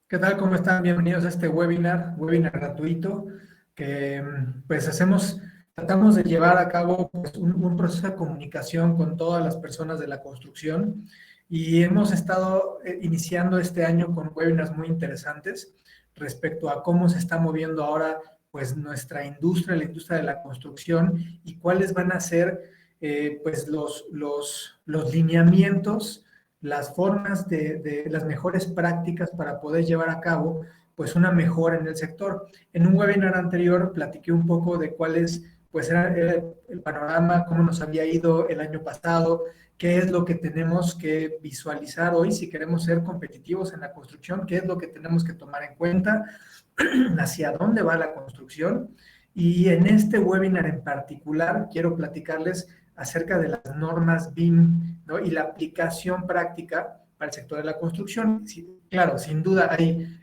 ¿Qué tal? ¿Cómo están? Bienvenidos a este webinar gratuito que pues tratamos de llevar a cabo pues, un proceso de comunicación con todas las personas de la construcción y hemos estado iniciando este año con webinars muy interesantes respecto a cómo se está moviendo ahora pues nuestra industria, la industria de la construcción y cuáles van a ser pues los lineamientos, las formas de las mejores prácticas para poder llevar a cabo pues una mejora en el sector. En un webinar anterior platiqué un poco de cuáles pues era el panorama, cómo nos había ido el año pasado, qué es lo que tenemos que visualizar hoy si queremos ser competitivos en la construcción, qué es lo que tenemos que tomar en cuenta, hacia dónde va la construcción. Y en este webinar en particular quiero platicarles acerca de las normas BIM, ¿no? Y la aplicación práctica para el sector de la construcción. Sí, claro, sin duda hay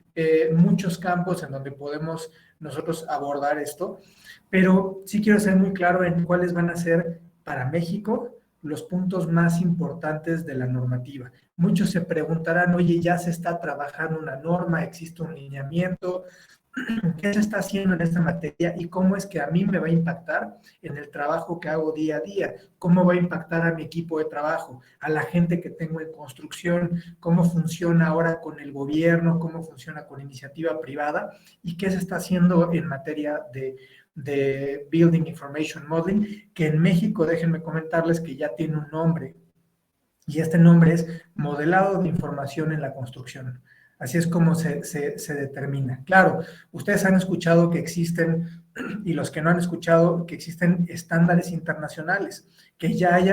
muchos campos en donde podemos nosotros abordar esto, pero sí quiero ser muy claro en cuáles van a ser para México los puntos más importantes de la normativa. Muchos se preguntarán, oye, ya se está trabajando una norma, existe un lineamiento, ¿qué se está haciendo en esta materia y cómo es que a mí me va a impactar en el trabajo que hago día a día? ¿Cómo va a impactar a mi equipo de trabajo, a la gente que tengo en construcción? ¿Cómo funciona ahora con el gobierno? ¿Cómo funciona con iniciativa privada? ¿Y qué se está haciendo en materia de Building Information Modeling? Que en México, déjenme comentarles que ya tiene un nombre, y este nombre es modelado de información en la construcción. Así es como se determina. Claro, ustedes han escuchado que existen, y los que no han escuchado, que existen estándares internacionales, que ya hay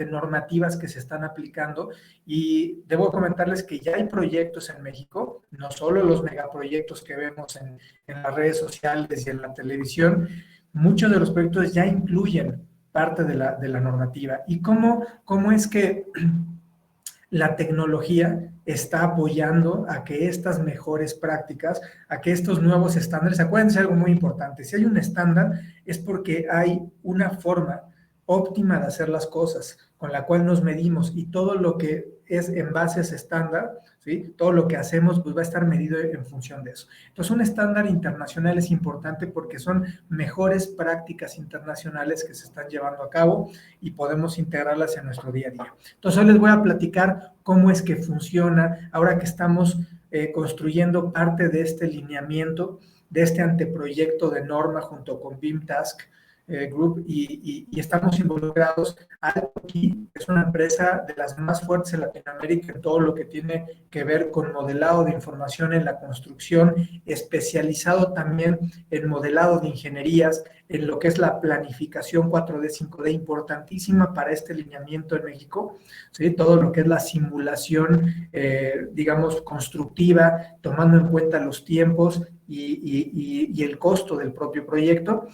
normativas que se están aplicando, y debo comentarles que ya hay proyectos en México, no solo los megaproyectos que vemos en las redes sociales y en la televisión, muchos de los proyectos ya incluyen parte de la normativa. ¿Y cómo es que la tecnología está apoyando a que estas mejores prácticas, a que estos nuevos estándares? Acuérdense algo muy importante: si hay un estándar es porque hay una forma óptima de hacer las cosas con la cual nos medimos, y todo lo que es en base a ese estándar, ¿sí? Todo lo que hacemos pues va a estar medido en función de eso. Entonces, un estándar internacional es importante porque son mejores prácticas internacionales que se están llevando a cabo y podemos integrarlas en nuestro día a día. Entonces, hoy les voy a platicar cómo es que funciona ahora que estamos construyendo parte de este lineamiento, de este anteproyecto de norma junto con BIM Task Group, y estamos involucrados. Aquí es una empresa de las más fuertes en Latinoamérica en todo lo que tiene que ver con modelado de información en la construcción, especializado también en modelado de ingenierías, en lo que es la planificación 4D, 5D, importantísima para este lineamiento en México, ¿sí? Todo lo que es la simulación, digamos, constructiva, tomando en cuenta los tiempos y el costo del propio proyecto,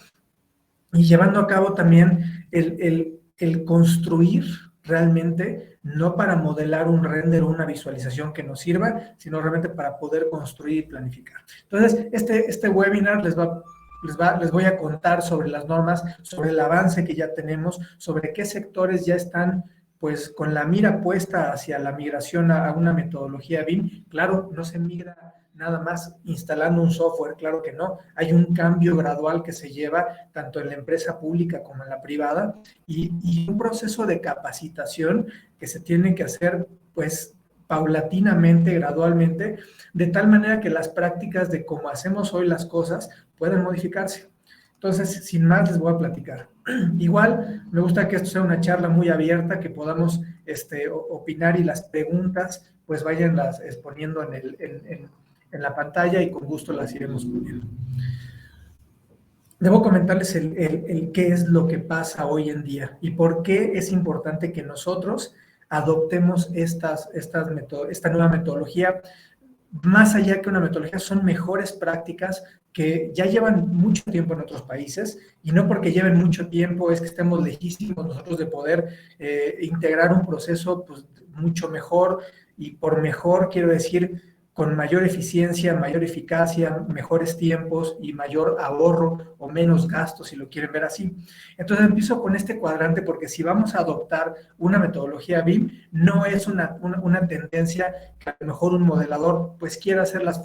y llevando a cabo también el construir realmente, no para modelar un render o una visualización que nos sirva, sino realmente para poder construir y planificar. Entonces, este webinar les voy a contar sobre las normas, sobre el avance que ya tenemos, sobre qué sectores ya están pues con la mira puesta hacia la migración a una metodología BIM. Claro, no se migra nada más instalando un software, claro que no. Hay un cambio gradual que se lleva tanto en la empresa pública como en la privada, y un proceso de capacitación que se tiene que hacer pues paulatinamente, gradualmente, de tal manera que las prácticas de cómo hacemos hoy las cosas puedan modificarse. Entonces, sin más, les voy a platicar. Igual, me gusta que esto sea una charla muy abierta, que podamos opinar, y las preguntas pues vayan las exponiendo en la pantalla, y con gusto las iremos poniendo. Debo comentarles el qué es lo que pasa hoy en día y por qué es importante que nosotros adoptemos esta nueva metodología. Más allá que una metodología, son mejores prácticas que ya llevan mucho tiempo en otros países, y no porque lleven mucho tiempo es que estemos lejísimos nosotros de poder integrar un proceso pues, mucho mejor. Y por mejor quiero decir con mayor eficiencia, mayor eficacia, mejores tiempos y mayor ahorro o menos gastos, si lo quieren ver así. Entonces empiezo con este cuadrante, porque si vamos a adoptar una metodología BIM, no es una tendencia que a lo mejor un modelador pues quiera hacer las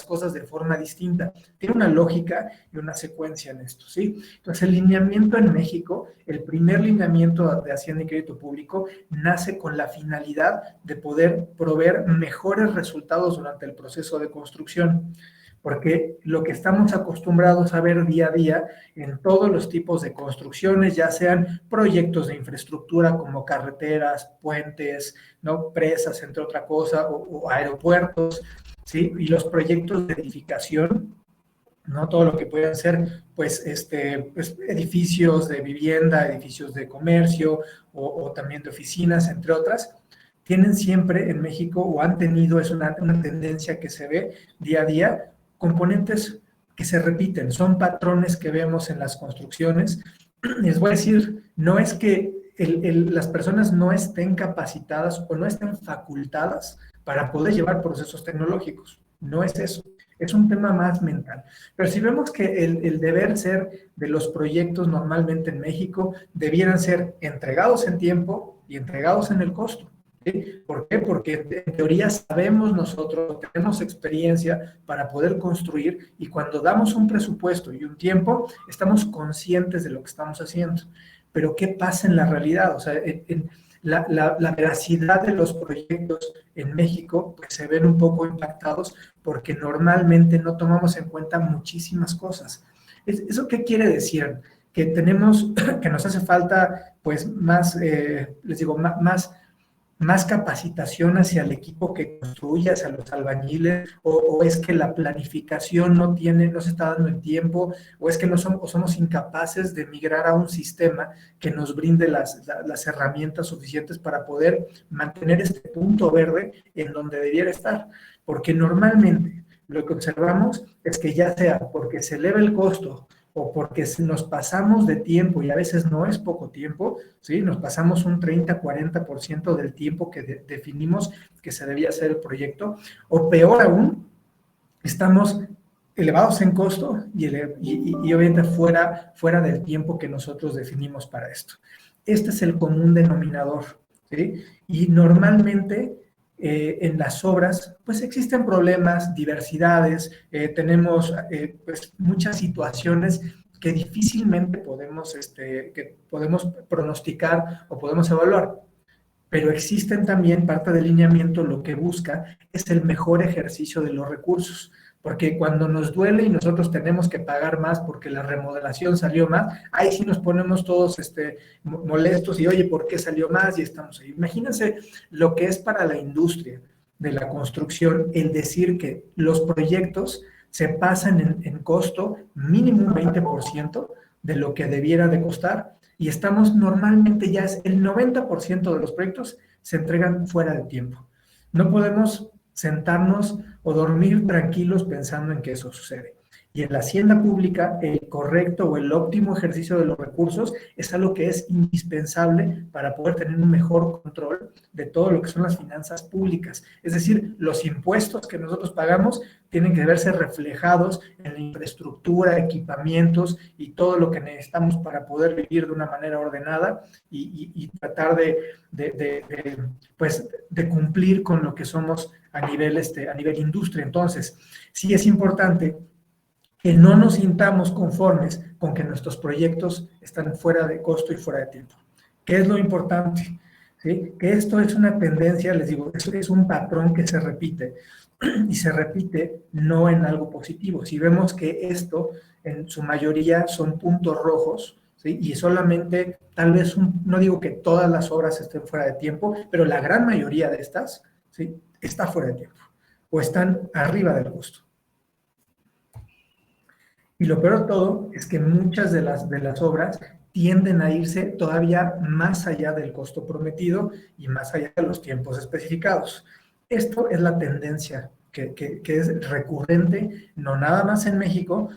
cosas de forma distinta. Tiene una lógica y una secuencia en esto, ¿sí? Entonces, el lineamiento en México, el primer lineamiento de Hacienda y Crédito Público, nace con la finalidad de poder proveer mejores resultados durante el proceso de construcción, porque lo que estamos acostumbrados a ver día a día en todos los tipos de construcciones, ya sean proyectos de infraestructura como carreteras, puentes, ¿no? Presas, entre otra cosa, o aeropuertos, ¿sí? Y los proyectos de edificación, ¿no? Todo lo que pueden ser, pues, pues, edificios de vivienda, edificios de comercio o también de oficinas, entre otras, tienen siempre en México o han tenido, es una tendencia que se ve día a día, componentes que se repiten, son patrones que vemos en las construcciones. Les voy a decir, no es que las personas no estén capacitadas o no estén facultadas para poder llevar procesos tecnológicos, no es eso. Es un tema más mental. Pero si vemos que el deber ser de los proyectos normalmente en México debieran ser entregados en tiempo y entregados en el costo. ¿Sí? ¿Por qué? Porque en teoría sabemos nosotros, tenemos experiencia para poder construir y cuando damos un presupuesto y un tiempo, estamos conscientes de lo que estamos haciendo. Pero ¿qué pasa en la realidad? O sea, la veracidad de los proyectos en México pues, se ven un poco impactados porque normalmente no tomamos en cuenta muchísimas cosas. ¿Eso qué quiere decir? Que tenemos, que nos hace falta pues más, les digo, más capacitación hacia el equipo que construye, hacia los albañiles, o es que la planificación no se está dando el tiempo, o es que no somos incapaces de migrar a un sistema que nos brinde las herramientas suficientes para poder mantener este punto verde en donde debiera estar. Porque normalmente lo que observamos es que ya sea porque se eleva el costo o porque nos pasamos de tiempo, y a veces no es poco tiempo, ¿sí? Nos pasamos un 30-40% del tiempo que definimos que se debía hacer el proyecto, o peor aún, estamos elevados en costo y obviamente fuera del tiempo que nosotros definimos para esto. Este es el común denominador, ¿sí? Y normalmente en las obras, pues existen problemas, diversidades, tenemos pues muchas situaciones que difícilmente que podemos pronosticar o podemos evaluar. Pero existen también parte del lineamiento, lo que busca es el mejor ejercicio de los recursos, porque cuando nos duele y nosotros tenemos que pagar más porque la remodelación salió más, ahí sí nos ponemos todos molestos y oye, ¿por qué salió más? Y estamos ahí. Imagínense lo que es para la industria de la construcción el decir que los proyectos se pasan en costo mínimo un 20% de lo que debiera de costar, y estamos normalmente ya es el 90% de los proyectos se entregan fuera de tiempo. No podemos sentarnos o dormir tranquilos pensando en que eso sucede. Y en la hacienda pública, el correcto o el óptimo ejercicio de los recursos es algo que es indispensable para poder tener un mejor control de todo lo que son las finanzas públicas. Es decir, los impuestos que nosotros pagamos tienen que verse reflejados en la infraestructura, equipamientos y todo lo que necesitamos para poder vivir de una manera ordenada y tratar de cumplir con lo que somos a nivel industria. Entonces, sí es importante que no nos sintamos conformes con que nuestros proyectos están fuera de costo y fuera de tiempo. ¿Qué es lo importante? ¿Sí? Que esto es una tendencia, les digo, esto es un patrón que se repite y se repite no en algo positivo. Si vemos que esto en su mayoría son puntos rojos, ¿sí? Y solamente tal vez, no digo que todas las obras estén fuera de tiempo, pero la gran mayoría de estas, ¿sí? Está fuera de tiempo o están arriba del costo. Y lo peor de todo es que muchas de las obras tienden a irse todavía más allá del costo prometido y más allá de los tiempos especificados. Esto es la tendencia que es recurrente, no nada más en México,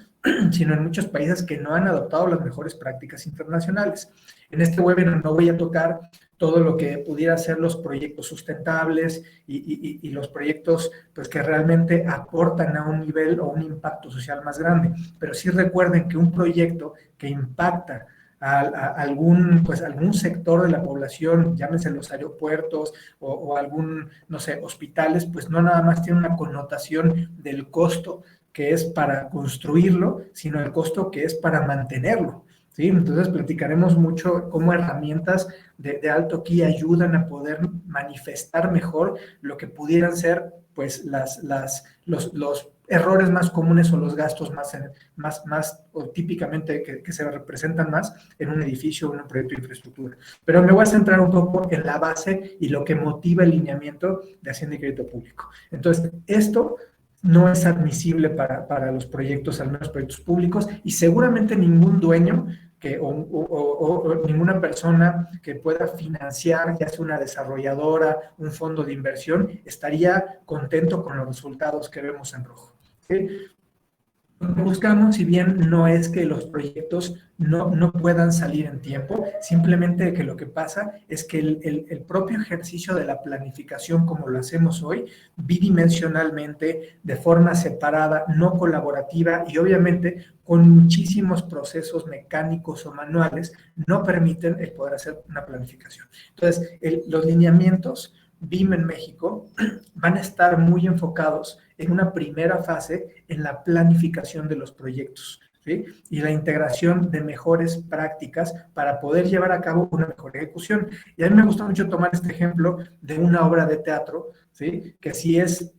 sino en muchos países que no han adoptado las mejores prácticas internacionales. En este webinar no voy a tocar todo lo que pudiera ser los proyectos sustentables y los proyectos pues, que realmente aportan a un nivel o un impacto social más grande. Pero sí recuerden que un proyecto que impacta algún sector de la población, llámense los aeropuertos o algún, no sé, hospitales, pues no nada más tiene una connotación del costo que es para construirlo, sino el costo que es para mantenerlo. ¿Sí? Entonces platicaremos mucho cómo herramientas de alto ki ayudan a poder manifestar mejor lo que pudieran ser pues los errores más comunes o los gastos más o típicamente que se representan más en un edificio o en un proyecto de infraestructura. Pero me voy a centrar un poco en la base y lo que motiva el lineamiento de Hacienda y Crédito Público. Entonces, esto no es admisible para los proyectos, al menos proyectos públicos, y seguramente ningún dueño o ninguna persona que pueda financiar, ya sea una desarrolladora, un fondo de inversión, estaría contento con los resultados que vemos en rojo. ¿Sí? Lo que buscamos, si bien no es que los proyectos no puedan salir en tiempo, simplemente que lo que pasa es que el propio ejercicio de la planificación, como lo hacemos hoy, bidimensionalmente, de forma separada, no colaborativa y obviamente con muchísimos procesos mecánicos o manuales, no permiten el poder hacer una planificación. Entonces, los lineamientos BIM en México van a estar muy enfocados en una primera fase en la planificación de los proyectos, ¿sí? Y la integración de mejores prácticas para poder llevar a cabo una mejor ejecución. Y a mí me gusta mucho tomar este ejemplo de una obra de teatro, ¿sí? Que sí es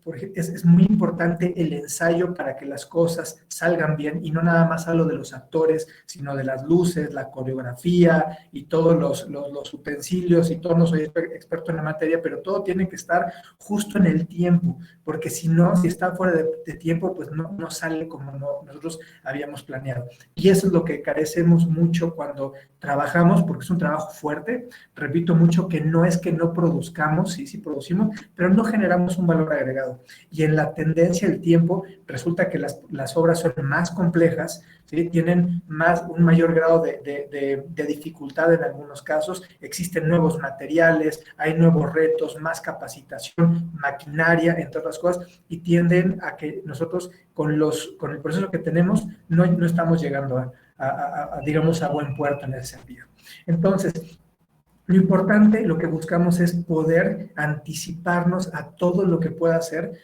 muy importante el ensayo para que las cosas salgan bien, y no nada más hablo de los actores, sino de las luces, la coreografía y todos los utensilios, y todo. No soy experto en la materia, pero todo tiene que estar justo en el tiempo, porque si no, si está fuera de tiempo, pues no sale como nosotros habíamos planeado. Y eso es lo que carecemos mucho cuando trabajamos, porque es un trabajo fuerte. Repito mucho que no es que no produzcamos, sí producimos, pero no generamos un valor agregado. Y en la tendencia del tiempo, resulta que las obras son más complejas, ¿sí? Tienen un mayor grado de dificultad en algunos casos, existen nuevos materiales, hay nuevos retos, más capacitación, maquinaria, entre otras cosas, y tienden a que nosotros con el proceso que tenemos no estamos llegando digamos, a buen puerto en ese sentido. Entonces, lo importante, lo que buscamos es poder anticiparnos a todo lo que pueda ser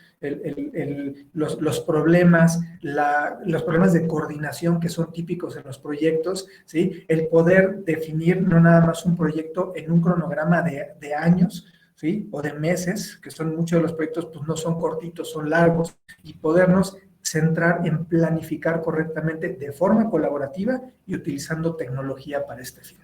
los problemas, los problemas de coordinación que son típicos en los proyectos, ¿sí? El poder definir no nada más un proyecto en un cronograma de años, ¿sí? O de meses, que son muchos de los proyectos, pues no son cortitos, son largos, y podernos centrar en planificar correctamente de forma colaborativa y utilizando tecnología para este fin.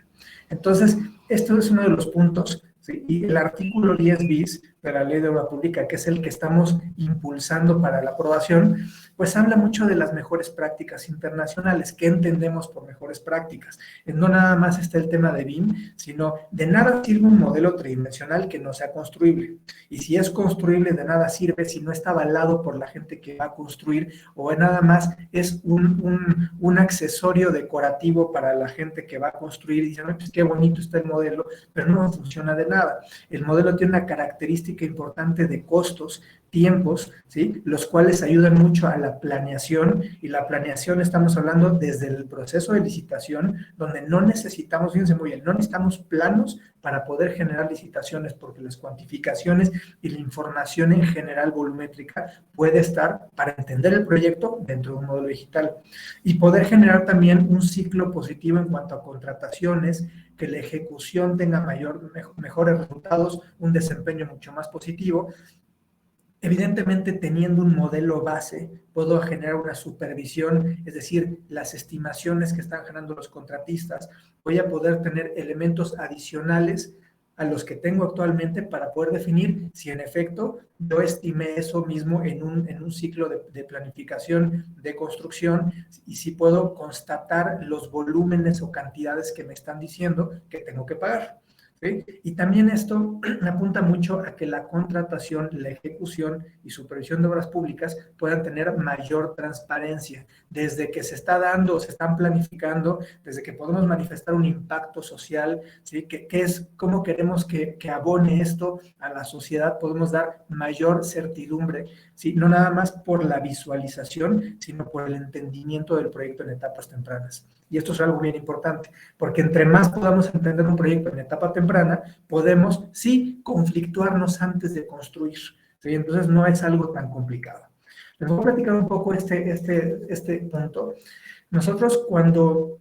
Entonces, esto es uno de los puntos, ¿sí? Y el artículo 10 bis de la Ley de Obra Pública, que es el que estamos impulsando para la aprobación, pues habla mucho de las mejores prácticas internacionales. ¿Qué entendemos por mejores prácticas? No nada más está el tema de BIM, sino de nada sirve un modelo tridimensional que no sea construible. Y si es construible, de nada sirve si no está avalado por la gente que va a construir, o nada más es un accesorio decorativo para la gente que va a construir. Y dicen, pues qué bonito está el modelo, pero no funciona de nada. El modelo tiene una característica importante de costos, tiempos, ¿sí? Los cuales ayudan mucho a la planeación, y la planeación estamos hablando desde el proceso de licitación, donde no necesitamos, fíjense muy bien, no necesitamos planos para poder generar licitaciones, porque las cuantificaciones y la información en general volumétrica puede estar para entender el proyecto dentro de un modelo digital, y poder generar también un ciclo positivo en cuanto a contrataciones, que la ejecución tenga mejores resultados, un desempeño mucho más positivo. Evidentemente, teniendo un modelo base, puedo generar una supervisión, es decir, las estimaciones que están generando los contratistas. Voy a poder tener elementos adicionales a los que tengo actualmente para poder definir si en efecto yo estimé eso mismo en un ciclo de planificación, de construcción, y si puedo constatar los volúmenes o cantidades que me están diciendo que tengo que pagar. ¿Sí? Y también esto apunta mucho a que la contratación, la ejecución y supervisión de obras públicas puedan tener mayor transparencia, desde que se está dando, se están planificando, desde que podemos manifestar un impacto social, ¿sí? Cómo queremos que abone esto a la sociedad, podemos dar mayor certidumbre, ¿sí? No nada más por la visualización, sino por el entendimiento del proyecto en etapas tempranas. Y esto es algo bien importante, porque entre más podamos entender un proyecto en etapa temprana, podemos, sí, conflictuarnos antes de construir, ¿sí? Entonces no es algo tan complicado. Les voy a platicar un poco este punto. Nosotros cuando,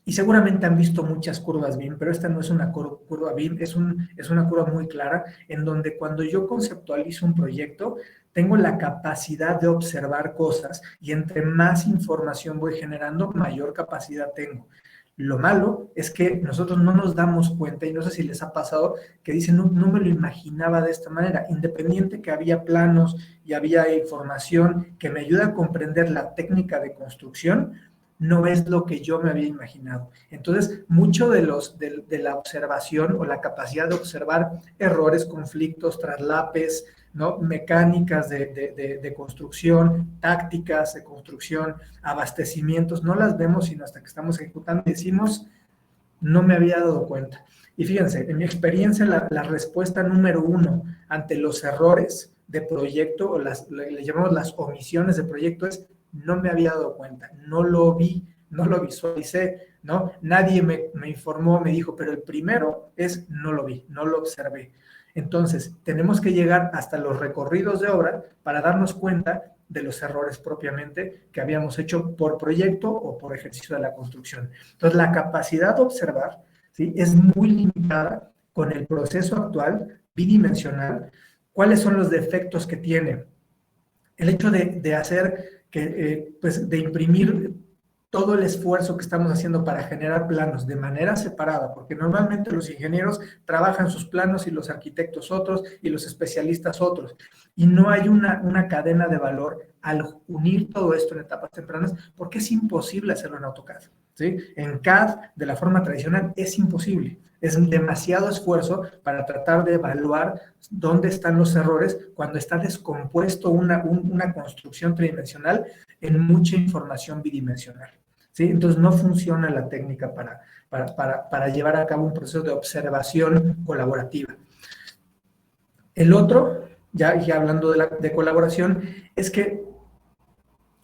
y seguramente han visto muchas curvas BIM, pero esta no es una curva BIM, es una curva muy clara, en donde cuando yo conceptualizo un proyecto, tengo la capacidad de observar cosas y entre más información voy generando, mayor capacidad tengo. Lo malo es que nosotros no nos damos cuenta, y no sé si les ha pasado, que dicen, no, no me lo imaginaba de esta manera, independiente que había planos y había información que me ayuda a comprender la técnica de construcción, no es lo que yo me había imaginado. Entonces, mucho de la observación o la capacidad de observar errores, conflictos, traslapes, ¿no? Mecánicas de construcción, tácticas de construcción, abastecimientos, no las vemos sino hasta que estamos ejecutando y decimos, no me había dado cuenta. Y fíjense, en mi experiencia, la respuesta número uno ante los errores de proyecto, o le llamamos las omisiones de proyecto, es no me había dado cuenta, no lo vi, no lo visualicé, ¿no? Nadie me informó, me dijo, pero el primero es no lo vi, no lo observé. Entonces, tenemos que llegar hasta los recorridos de obra para darnos cuenta de los errores propiamente que habíamos hecho por proyecto o por ejercicio de la construcción. Entonces, la capacidad de observar, ¿sí?, es muy limitada con el proceso actual, bidimensional. ¿Cuáles son los defectos que tiene? El hecho de hacer que, pues, de imprimir todo el esfuerzo que estamos haciendo para generar planos de manera separada, porque normalmente los ingenieros trabajan sus planos y los arquitectos otros y los especialistas otros, y no hay una cadena de valor al unir todo esto en etapas tempranas, porque es imposible hacerlo en AutoCAD, ¿sí? En CAD, de la forma tradicional, es imposible. Es demasiado esfuerzo para tratar de evaluar dónde están los errores cuando está descompuesto una construcción tridimensional en mucha información bidimensional, ¿sí? Entonces no funciona la técnica para llevar a cabo un proceso de observación colaborativa. El otro, ya hablando de colaboración, es que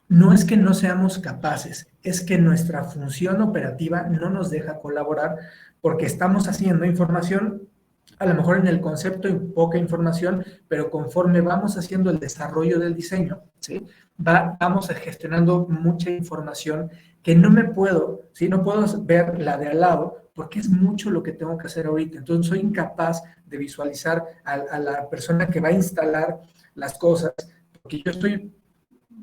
no seamos capaces, es que nuestra función operativa no nos deja colaborar porque estamos haciendo información, a lo mejor en el concepto y poca información, pero conforme vamos haciendo el desarrollo del diseño, ¿sí?, vamos gestionando mucha información que no me puedo, ¿sí?, no puedo ver la de al lado porque es mucho lo que tengo que hacer ahorita. Entonces soy incapaz de visualizar a la persona que va a instalar las cosas porque yo estoy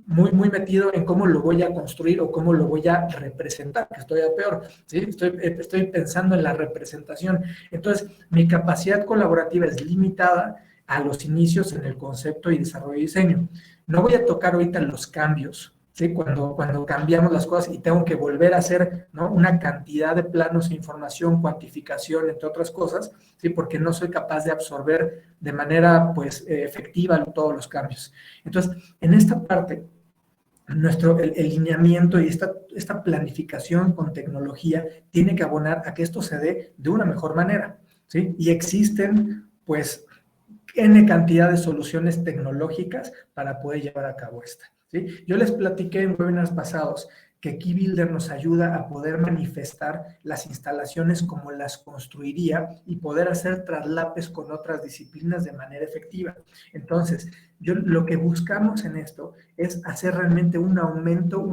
muy metido en cómo lo voy a construir o cómo lo voy a representar, que estoy a peor, ¿sí? Estoy pensando en la representación. Entonces, mi capacidad colaborativa es limitada a los inicios en el concepto y desarrollo y diseño. No voy a tocar ahorita los cambios, ¿sí? Cuando cambiamos las cosas y tengo que volver a hacer, ¿no?, una cantidad de planos e información, cuantificación, entre otras cosas, ¿sí?, porque no soy capaz de absorber de manera, pues, efectiva todos los cambios. Entonces, en esta parte, el lineamiento y esta planificación con tecnología tiene que abonar a que esto se dé de una mejor manera, ¿sí? Y existen, pues, N cantidad de soluciones tecnológicas para poder llevar a cabo esta, ¿sí? Yo les platiqué en webinars pasados que KeyBuilder nos ayuda a poder manifestar las instalaciones como las construiría y poder hacer traslapes con otras disciplinas de manera efectiva. Entonces, lo que buscamos en esto es hacer realmente un aumento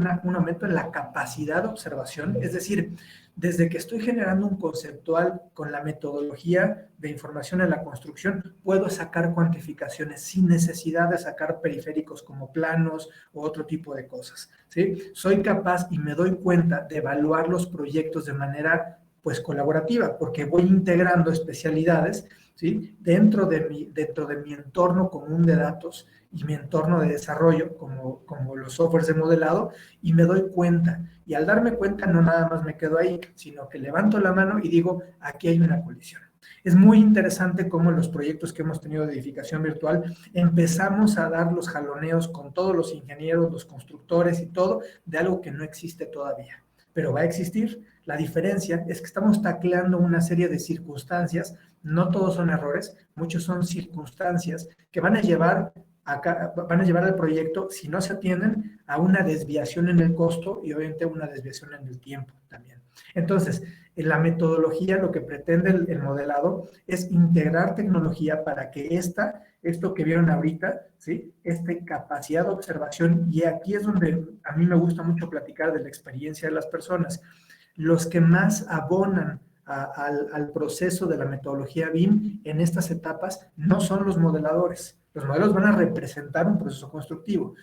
en la capacidad de observación, es decir, desde que estoy generando un conceptual con la metodología de información en la construcción, puedo sacar cuantificaciones sin necesidad de sacar periféricos como planos o otro tipo de cosas, ¿sí? Soy capaz y me doy cuenta de evaluar los proyectos de manera, pues, colaborativa, porque voy integrando especialidades, ¿sí?, dentro de mi entorno común de datos y mi entorno de desarrollo, como los softwares de modelado, y me doy cuenta. Y al darme cuenta, no nada más me quedo ahí, sino que levanto la mano y digo, aquí hay una colisión. Es muy interesante cómo en los proyectos que hemos tenido de edificación virtual empezamos a dar los jaloneos con todos los ingenieros, los constructores y todo, de algo que no existe todavía, pero va a existir. La diferencia es que estamos tacleando una serie de circunstancias, no todos son errores, muchos son circunstancias que van a llevar van a llevar al proyecto, si no se atienden, a una desviación en el costo y obviamente una desviación en el tiempo también. Entonces, en la metodología lo que pretende el modelado es integrar tecnología para que esto que vieron ahorita, ¿sí? Esta capacidad de observación, y aquí es donde a mí me gusta mucho platicar de la experiencia de las personas, los que más abonan al proceso de la metodología BIM en estas etapas no son los modeladores. Los modelos van a representar un proceso constructivo.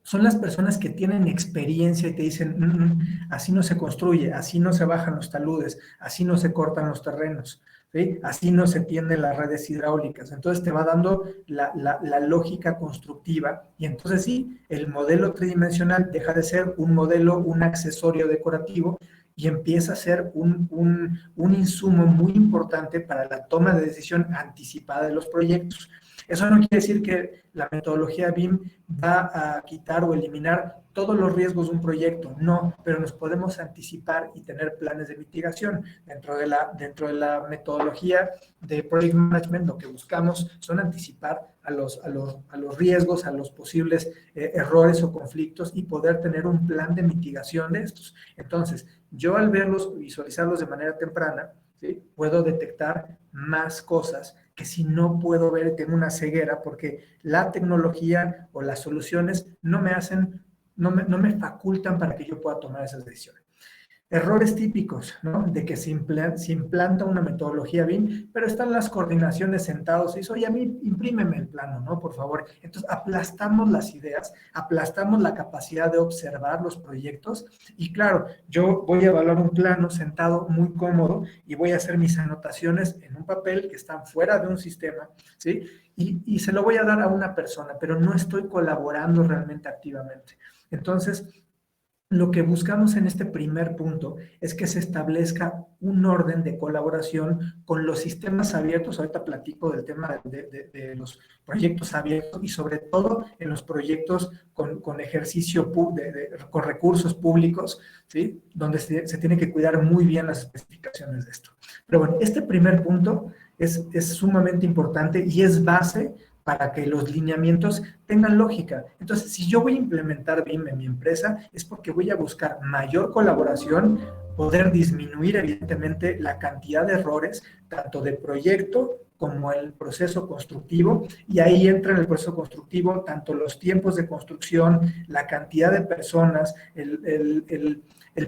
Son las personas que tienen experiencia y te dicen, así no se construye, así no se bajan los taludes, así no se cortan los terrenos, ¿sí? Así no se tienden las redes hidráulicas. Entonces te va dando la lógica constructiva y entonces sí, el modelo tridimensional deja de ser un modelo, un accesorio decorativo y empieza a ser un insumo muy importante para la toma de decisión anticipada de los proyectos. Eso no quiere decir que la metodología BIM va a quitar o eliminar todos los riesgos de un proyecto, no, pero nos podemos anticipar y tener planes de mitigación. Dentro de la metodología de Project Management, lo que buscamos son anticipar a los riesgos, a los posibles errores o conflictos y poder tener un plan de mitigación de estos. Entonces, yo al verlos, visualizarlos de manera temprana, ¿sí? Puedo detectar más cosas que si no puedo ver, tengo una ceguera, porque la tecnología o las soluciones no me facultan para que yo pueda tomar esas decisiones. Errores típicos, ¿no? De que se implanta una metodología BIM, pero están las coordinaciones sentados y dice, oye, a mí imprímeme el plano, ¿no? Por favor. Entonces, aplastamos las ideas, aplastamos la capacidad de observar los proyectos y claro, yo voy a evaluar un plano sentado muy cómodo y voy a hacer mis anotaciones en un papel que están fuera de un sistema, ¿sí? Y se lo voy a dar a una persona, pero no estoy colaborando realmente activamente. Entonces, lo que buscamos en este primer punto es que se establezca un orden de colaboración con los sistemas abiertos. Ahorita platico del tema de los proyectos abiertos y sobre todo en los proyectos con ejercicio, con recursos públicos, ¿sí? Donde se tiene que cuidar muy bien las especificaciones de esto. Pero bueno, este primer punto es sumamente importante y es base para que los lineamientos tengan lógica. Entonces, si yo voy a implementar BIM en mi empresa, es porque voy a buscar mayor colaboración, poder disminuir evidentemente la cantidad de errores, tanto de proyecto como el proceso constructivo, y ahí entra en el proceso constructivo tanto los tiempos de construcción, la cantidad de personas, el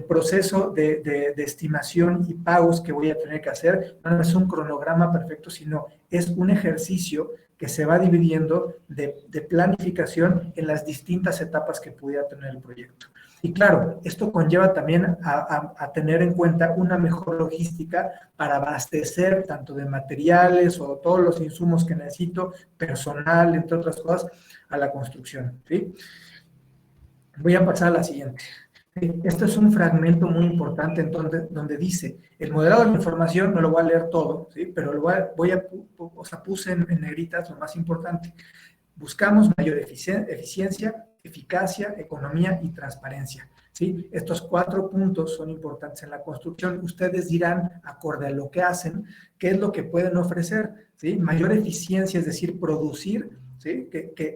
proceso de estimación y pagos que voy a tener que hacer. No es un cronograma perfecto, sino es un ejercicio que se va dividiendo de planificación en las distintas etapas que pudiera tener el proyecto. Y claro, esto conlleva también a tener en cuenta una mejor logística para abastecer tanto de materiales o todos los insumos que necesito, personal, entre otras cosas, a la construcción, ¿sí? Voy a pasar a la siguiente. Esto es un fragmento muy importante donde dice, el modelado de la información, no lo voy a leer todo, ¿sí? Pero puse en negritas lo más importante. Buscamos mayor eficiencia, eficacia, economía y transparencia, ¿sí? Estos 4 puntos son importantes en la construcción. Ustedes dirán, acorde a lo que hacen, qué es lo que pueden ofrecer, ¿sí? Mayor eficiencia, es decir, producir, ¿sí? Que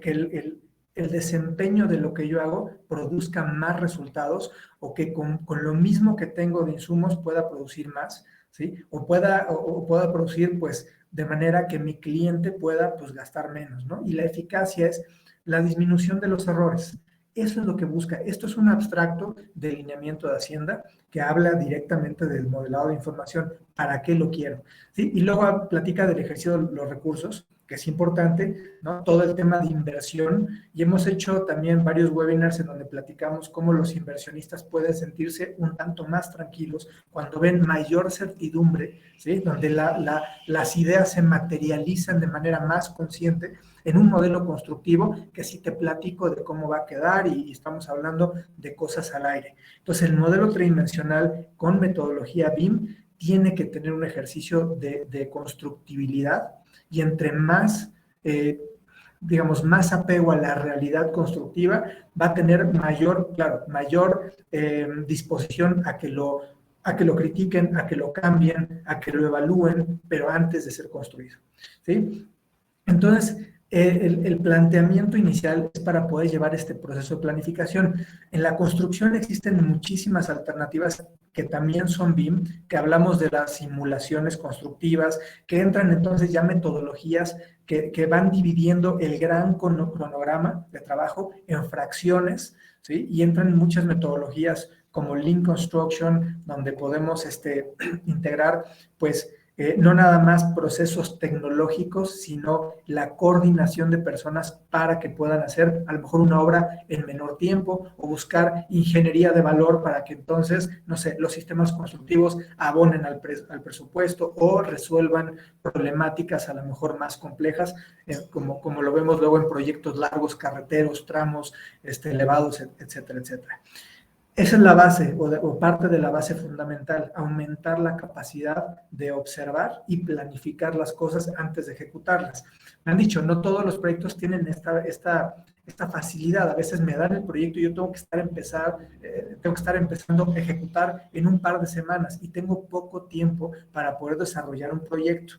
el desempeño de lo que yo hago produzca más resultados o que con lo mismo que tengo de insumos pueda producir más, ¿sí? O pueda producir, pues, de manera que mi cliente pueda, pues, gastar menos, ¿no? Y la eficacia es la disminución de los errores. Eso es lo que busca. Esto es un abstracto de lineamiento de Hacienda que habla directamente del modelado de información. ¿Para qué lo quiero? ¿Sí? Y luego platica del ejercicio de los recursos, que es importante, ¿no? Todo el tema de inversión, y hemos hecho también varios webinars en donde platicamos cómo los inversionistas pueden sentirse un tanto más tranquilos cuando ven mayor certidumbre, ¿sí? Donde las ideas se materializan de manera más consciente en un modelo constructivo que sí te platico de cómo va a quedar y estamos hablando de cosas al aire. Entonces, el modelo tridimensional con metodología BIM tiene que tener un ejercicio de constructibilidad y entre más, más apego a la realidad constructiva, va a tener mayor disposición a que lo critiquen, a que lo cambien, a que lo evalúen, pero antes de ser construido, ¿sí? Entonces, el planteamiento inicial es para poder llevar este proceso de planificación. En la construcción existen muchísimas alternativas que también son BIM, que hablamos de las simulaciones constructivas, que entran entonces ya metodologías que van dividiendo el gran cronograma de trabajo en fracciones, ¿sí? Y entran muchas metodologías como Lean Construction, donde podemos integrar, pues, no nada más procesos tecnológicos, sino la coordinación de personas para que puedan hacer a lo mejor una obra en menor tiempo o buscar ingeniería de valor para que entonces, no sé, los sistemas constructivos abonen al presupuesto o resuelvan problemáticas a lo mejor más complejas, como lo vemos luego en proyectos largos, carreteros, tramos elevados, etcétera, etcétera. Esa es la base o parte de la base fundamental, aumentar la capacidad de observar y planificar las cosas antes de ejecutarlas. Me han dicho, no todos los proyectos tienen esta facilidad. A veces me dan el proyecto y yo tengo que estar empezando a ejecutar en un par de semanas y tengo poco tiempo para poder desarrollar un proyecto.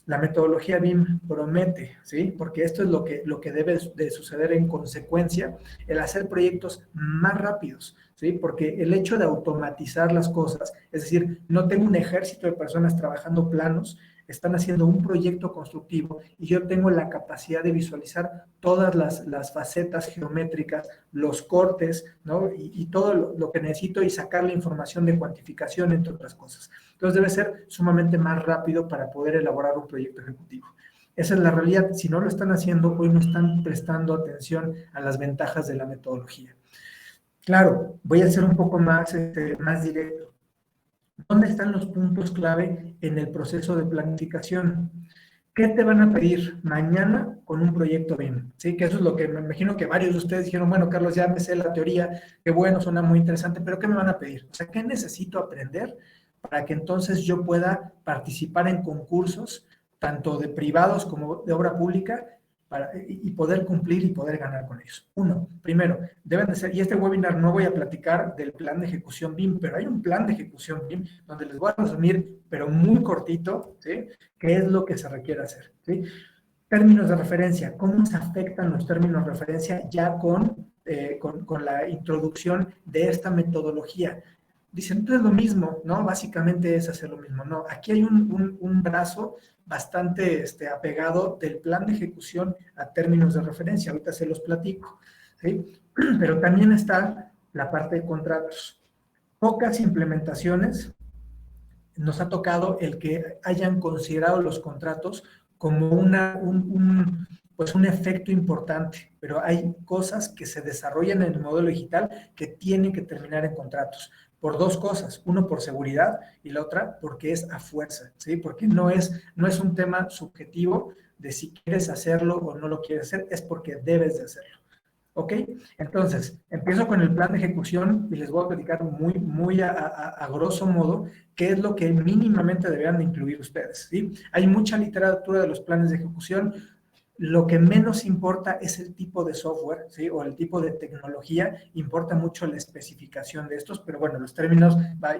La metodología BIM promete, ¿sí? Porque esto es lo que debe de suceder en consecuencia, el hacer proyectos más rápidos, ¿sí? Porque el hecho de automatizar las cosas, es decir, no tengo un ejército de personas trabajando planos, están haciendo un proyecto constructivo y yo tengo la capacidad de visualizar todas las facetas geométricas, los cortes, ¿no? Y todo lo que necesito y sacar la información de cuantificación, entre otras cosas. Entonces debe ser sumamente más rápido para poder elaborar un proyecto ejecutivo. Esa es la realidad. Si no lo están haciendo, hoy no están prestando atención a las ventajas de la metodología. Claro, voy a ser un poco más directo. ¿Dónde están los puntos clave en el proceso de planificación? ¿Qué te van a pedir mañana con un proyecto BIM? ¿Sí? Que eso es lo que me imagino que varios de ustedes dijeron, bueno, Carlos, ya me sé la teoría, qué bueno, suena muy interesante, pero ¿qué me van a pedir? O sea, ¿qué necesito aprender para que entonces yo pueda participar en concursos, tanto de privados como de obra pública, y poder cumplir y poder ganar con ellos? Uno, primero, deben de ser, y este webinar no voy a platicar del plan de ejecución BIM, pero hay un plan de ejecución BIM donde les voy a resumir, pero muy cortito, ¿sí? ¿Qué es lo que se requiere hacer? ¿Sí? Términos de referencia, ¿cómo se afectan los términos de referencia ya con la introducción de esta metodología? Dicen, no es lo mismo, ¿no? Básicamente es hacer lo mismo. No, aquí hay un brazo bastante apegado del plan de ejecución a términos de referencia. Ahorita se los platico, ¿sí? Pero también está la parte de contratos. Pocas implementaciones nos ha tocado el que hayan considerado los contratos como pues un efecto importante, pero hay cosas que se desarrollan en el modelo digital que tienen que terminar en contratos por dos cosas, uno por seguridad y la otra porque es a fuerza, ¿sí? Porque no es un tema subjetivo de si quieres hacerlo o no lo quieres hacer, es porque debes de hacerlo. ¿Ok? Entonces, empiezo con el plan de ejecución y les voy a platicar muy a grosso modo qué es lo que mínimamente deberían de incluir ustedes, ¿sí? Hay mucha literatura de los planes de ejecución. Lo que menos importa es el tipo de software, ¿sí? O el tipo de tecnología. Importa mucho la especificación de estos, pero bueno, los términos,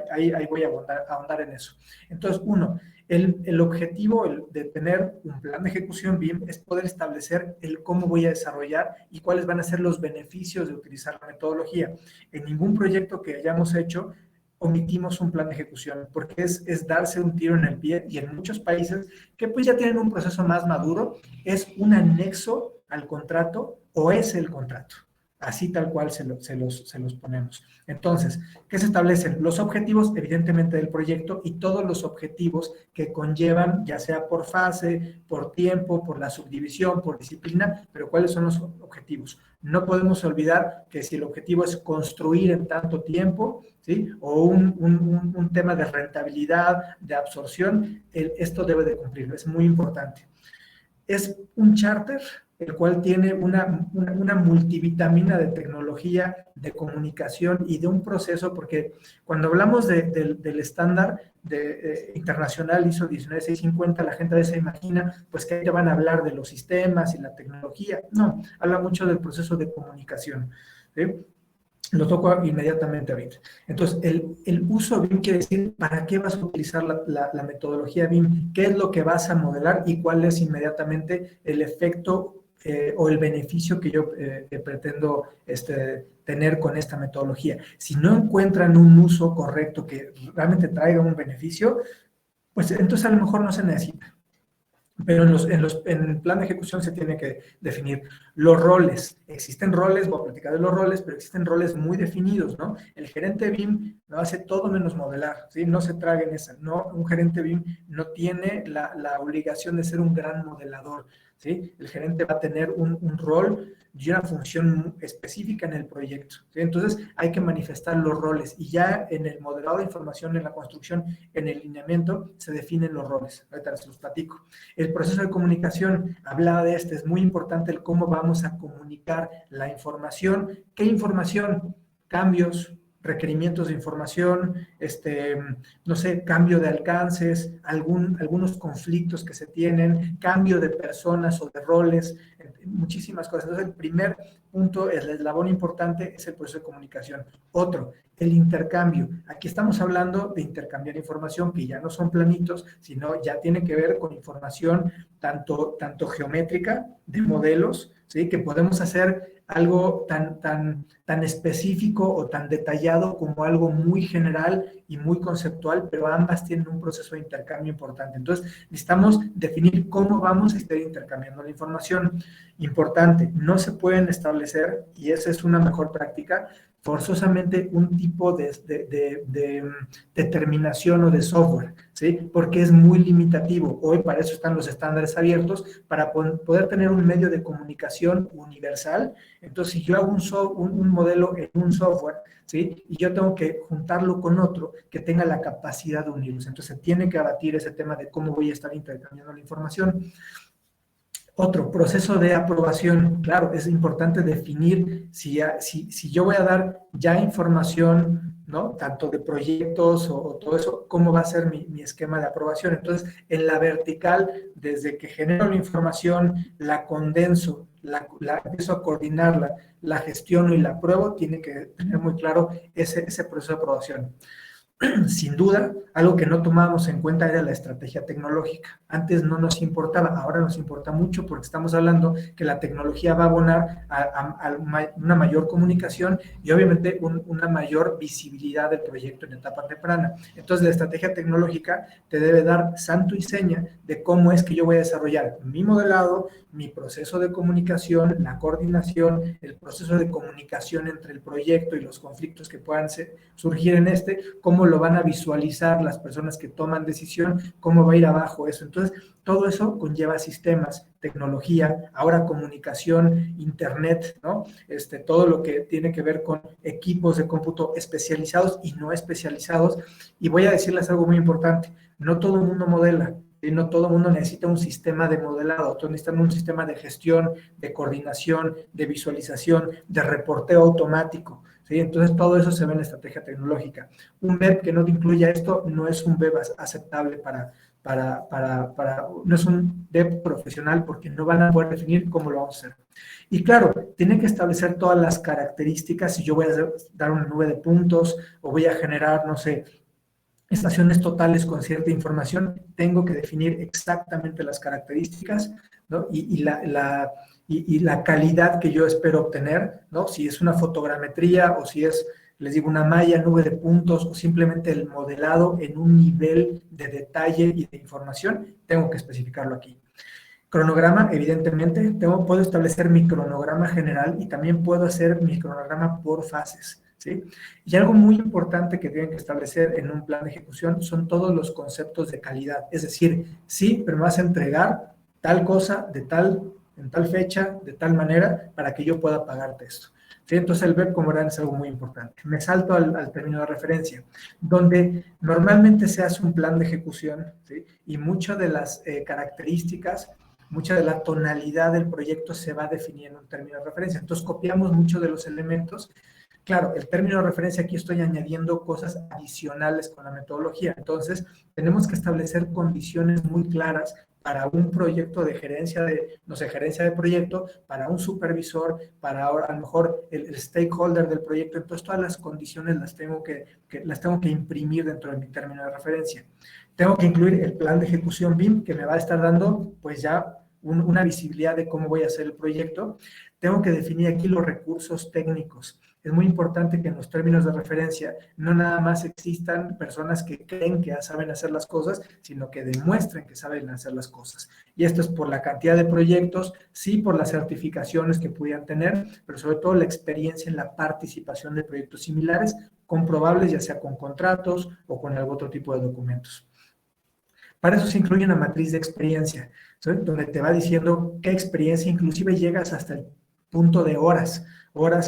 ahí voy a ahondar en eso. Entonces, uno, el objetivo de tener un plan de ejecución BIM es poder establecer el cómo voy a desarrollar y cuáles van a ser los beneficios de utilizar la metodología. En ningún proyecto que hayamos hecho omitimos un plan de ejecución, porque es darse un tiro en el pie, y en muchos países que pues ya tienen un proceso más maduro, es un anexo al contrato o es el contrato. Así tal cual se los ponemos. Entonces, ¿qué se establecen? Los objetivos, evidentemente, del proyecto y todos los objetivos que conllevan, ya sea por fase, por tiempo, por la subdivisión, por disciplina, pero ¿cuáles son los objetivos? No olvidar que si el objetivo es construir en tanto tiempo, ¿sí? O un tema de rentabilidad, de absorción, esto debe de cumplirlo, es muy importante. Es un charter, el cual tiene una multivitamina de tecnología, de comunicación y de un proceso, porque cuando hablamos del estándar internacional ISO 19650, la gente a veces se imagina pues que ya van a hablar de los sistemas y la tecnología. No, habla mucho del proceso de comunicación, ¿sí? lo toco inmediatamente a BIM. Entonces, el uso BIM quiere decir para qué vas a utilizar la metodología BIM, qué es lo que vas a modelar y cuál es inmediatamente el efecto o el beneficio que yo pretendo tener con esta metodología. Si no encuentran un uso correcto que realmente traiga un beneficio, pues entonces a lo mejor no se necesita. Pero en el plan de ejecución se tiene que definir los roles. Existen roles, voy a platicar de los roles, pero existen roles muy definidos, ¿no? El gerente BIM lo hace todo menos modelar, ¿sí? No se traguen esa, ¿no? Un gerente BIM no tiene la obligación de ser un gran modelador, ¿sí? El gerente va a tener un rol y una función específica en el proyecto, ¿sí? Entonces hay que manifestar los roles y ya en el modelado de información, en la construcción, en el lineamiento, se definen los roles. Ahorita se los platico. El proceso de comunicación, hablaba de es muy importante el cómo vamos a comunicar la información. ¿Qué información? Cambios, requerimientos de información, no sé, cambio de alcances, algunos conflictos que se tienen, cambio de personas o de roles, muchísimas cosas. Entonces, el primer punto, el eslabón importante, es el proceso de comunicación. Otro, el intercambio. Aquí estamos hablando de intercambiar información que ya no son planitos, sino ya tiene que ver con información tanto geométrica, de modelos, ¿sí? Que podemos hacer algo tan específico o tan detallado como algo muy general y muy conceptual, pero ambas tienen un proceso de intercambio importante. Entonces, necesitamos definir cómo vamos a estar intercambiando la información. Importante, no se pueden establecer, y esa es una mejor práctica, forzosamente un tipo de determinación o de software, ¿sí? Porque es muy limitativo. Hoy para eso están los estándares abiertos, para poder tener un medio de comunicación universal. Entonces, si yo hago un modelo en un software, ¿sí? Y yo tengo que juntarlo con otro que tenga la capacidad de unirlos. Entonces, se tiene que abatir ese tema de cómo voy a estar intercambiando la información. Otro, proceso de aprobación. Claro, es importante definir si yo voy a dar ya información, ¿no? Tanto de proyectos o todo eso, cómo va a ser mi esquema de aprobación. Entonces, en la vertical, desde que genero la información, la condenso, la empiezo a coordinarla, la gestiono y la apruebo, tiene que tener muy claro ese proceso de aprobación. Sin duda, algo que no tomábamos en cuenta era la estrategia tecnológica. Antes no nos importaba, ahora nos importa mucho porque estamos hablando que la tecnología va a abonar a una mayor comunicación y obviamente una mayor visibilidad del proyecto en etapa temprana. Entonces, la estrategia tecnológica te debe dar santo y seña de cómo es que yo voy a desarrollar mi modelado, mi proceso de comunicación, la coordinación, el proceso de comunicación entre el proyecto y los conflictos que puedan surgir en cómo lo van a visualizar las personas que toman decisión, cómo va a ir abajo eso. Entonces, todo eso conlleva sistemas, tecnología, ahora comunicación, internet, ¿no? Todo lo que tiene que ver con equipos de cómputo especializados y no especializados. Y voy a decirles algo muy importante, no todo el mundo modela, y no todo el mundo necesita un sistema de modelado, todos necesitan un sistema de gestión, de coordinación, de visualización, de reporteo automático, ¿sí? Entonces todo eso se ve en la estrategia tecnológica. Un BEP que no incluya esto no es un BEP aceptable no es un BEP profesional porque no van a poder definir cómo lo vamos a hacer. Y claro, tiene que establecer todas las características, si yo voy a dar una nube de puntos o voy a generar, no sé, estaciones totales con cierta información, tengo que definir exactamente las características, ¿no? Y la calidad que yo espero obtener, ¿no? Si es una fotogrametría o si es, les digo, una malla, nube de puntos o simplemente el modelado en un nivel de detalle y de información, tengo que especificarlo aquí. Cronograma, evidentemente, puedo establecer mi cronograma general y también puedo hacer mi cronograma por fases, ¿sí? Y algo muy importante que tienen que establecer en un plan de ejecución son todos los conceptos de calidad. Es decir, sí, pero me vas a entregar tal cosa en tal fecha, de tal manera, para que yo pueda pagarte esto. ¿Sí? Entonces el BEP como verán es algo muy importante. Me salto al término de referencia, donde normalmente se hace un plan de ejecución, ¿sí? Y muchas de las características, mucha de la tonalidad del proyecto se va a definir en un término de referencia. Entonces copiamos muchos de los elementos. Claro, el término de referencia aquí estoy añadiendo cosas adicionales con la metodología. Entonces, tenemos que establecer condiciones muy claras para un proyecto de gerencia de, no sé, gerencia de proyecto, para un supervisor, para ahora a lo mejor el stakeholder del proyecto. Entonces todas las condiciones las tengo que imprimir dentro de mi término de referencia. Tengo que incluir el plan de ejecución BIM, que me va a estar dando pues ya una visibilidad de cómo voy a hacer el proyecto. Tengo que definir aquí los recursos técnicos. Es muy importante que en los términos de referencia no nada más existan personas que creen que ya saben hacer las cosas, sino que demuestren que saben hacer las cosas. Y esto es por la cantidad de proyectos, sí por las certificaciones que pudieran tener, pero sobre todo la experiencia en la participación de proyectos similares, comprobables ya sea con contratos o con algún otro tipo de documentos. Para eso se incluye una matriz de experiencia, ¿sí? Donde te va diciendo qué experiencia, inclusive llegas hasta el punto de horas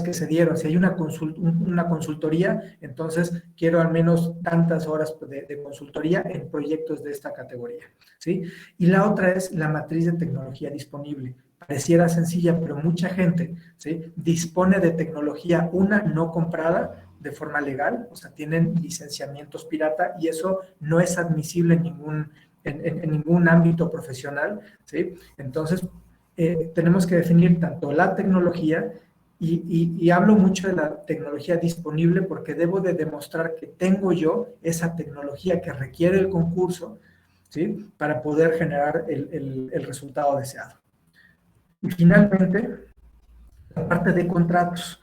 que se dieron. Si hay una consultoría, entonces quiero al menos tantas horas de consultoría en proyectos de esta categoría, ¿sí? Y la otra es la matriz de tecnología disponible. Pareciera sencilla, pero mucha gente, ¿sí?, dispone de tecnología, una no comprada de forma legal, o sea, tienen licenciamientos pirata y eso no es admisible en ningún ámbito profesional, ¿sí? Entonces, tenemos que definir tanto la tecnología y hablo mucho de la tecnología disponible porque debo de demostrar que tengo yo esa tecnología que requiere el concurso, ¿sí?, para poder generar el resultado deseado. Y finalmente, la parte de contratos.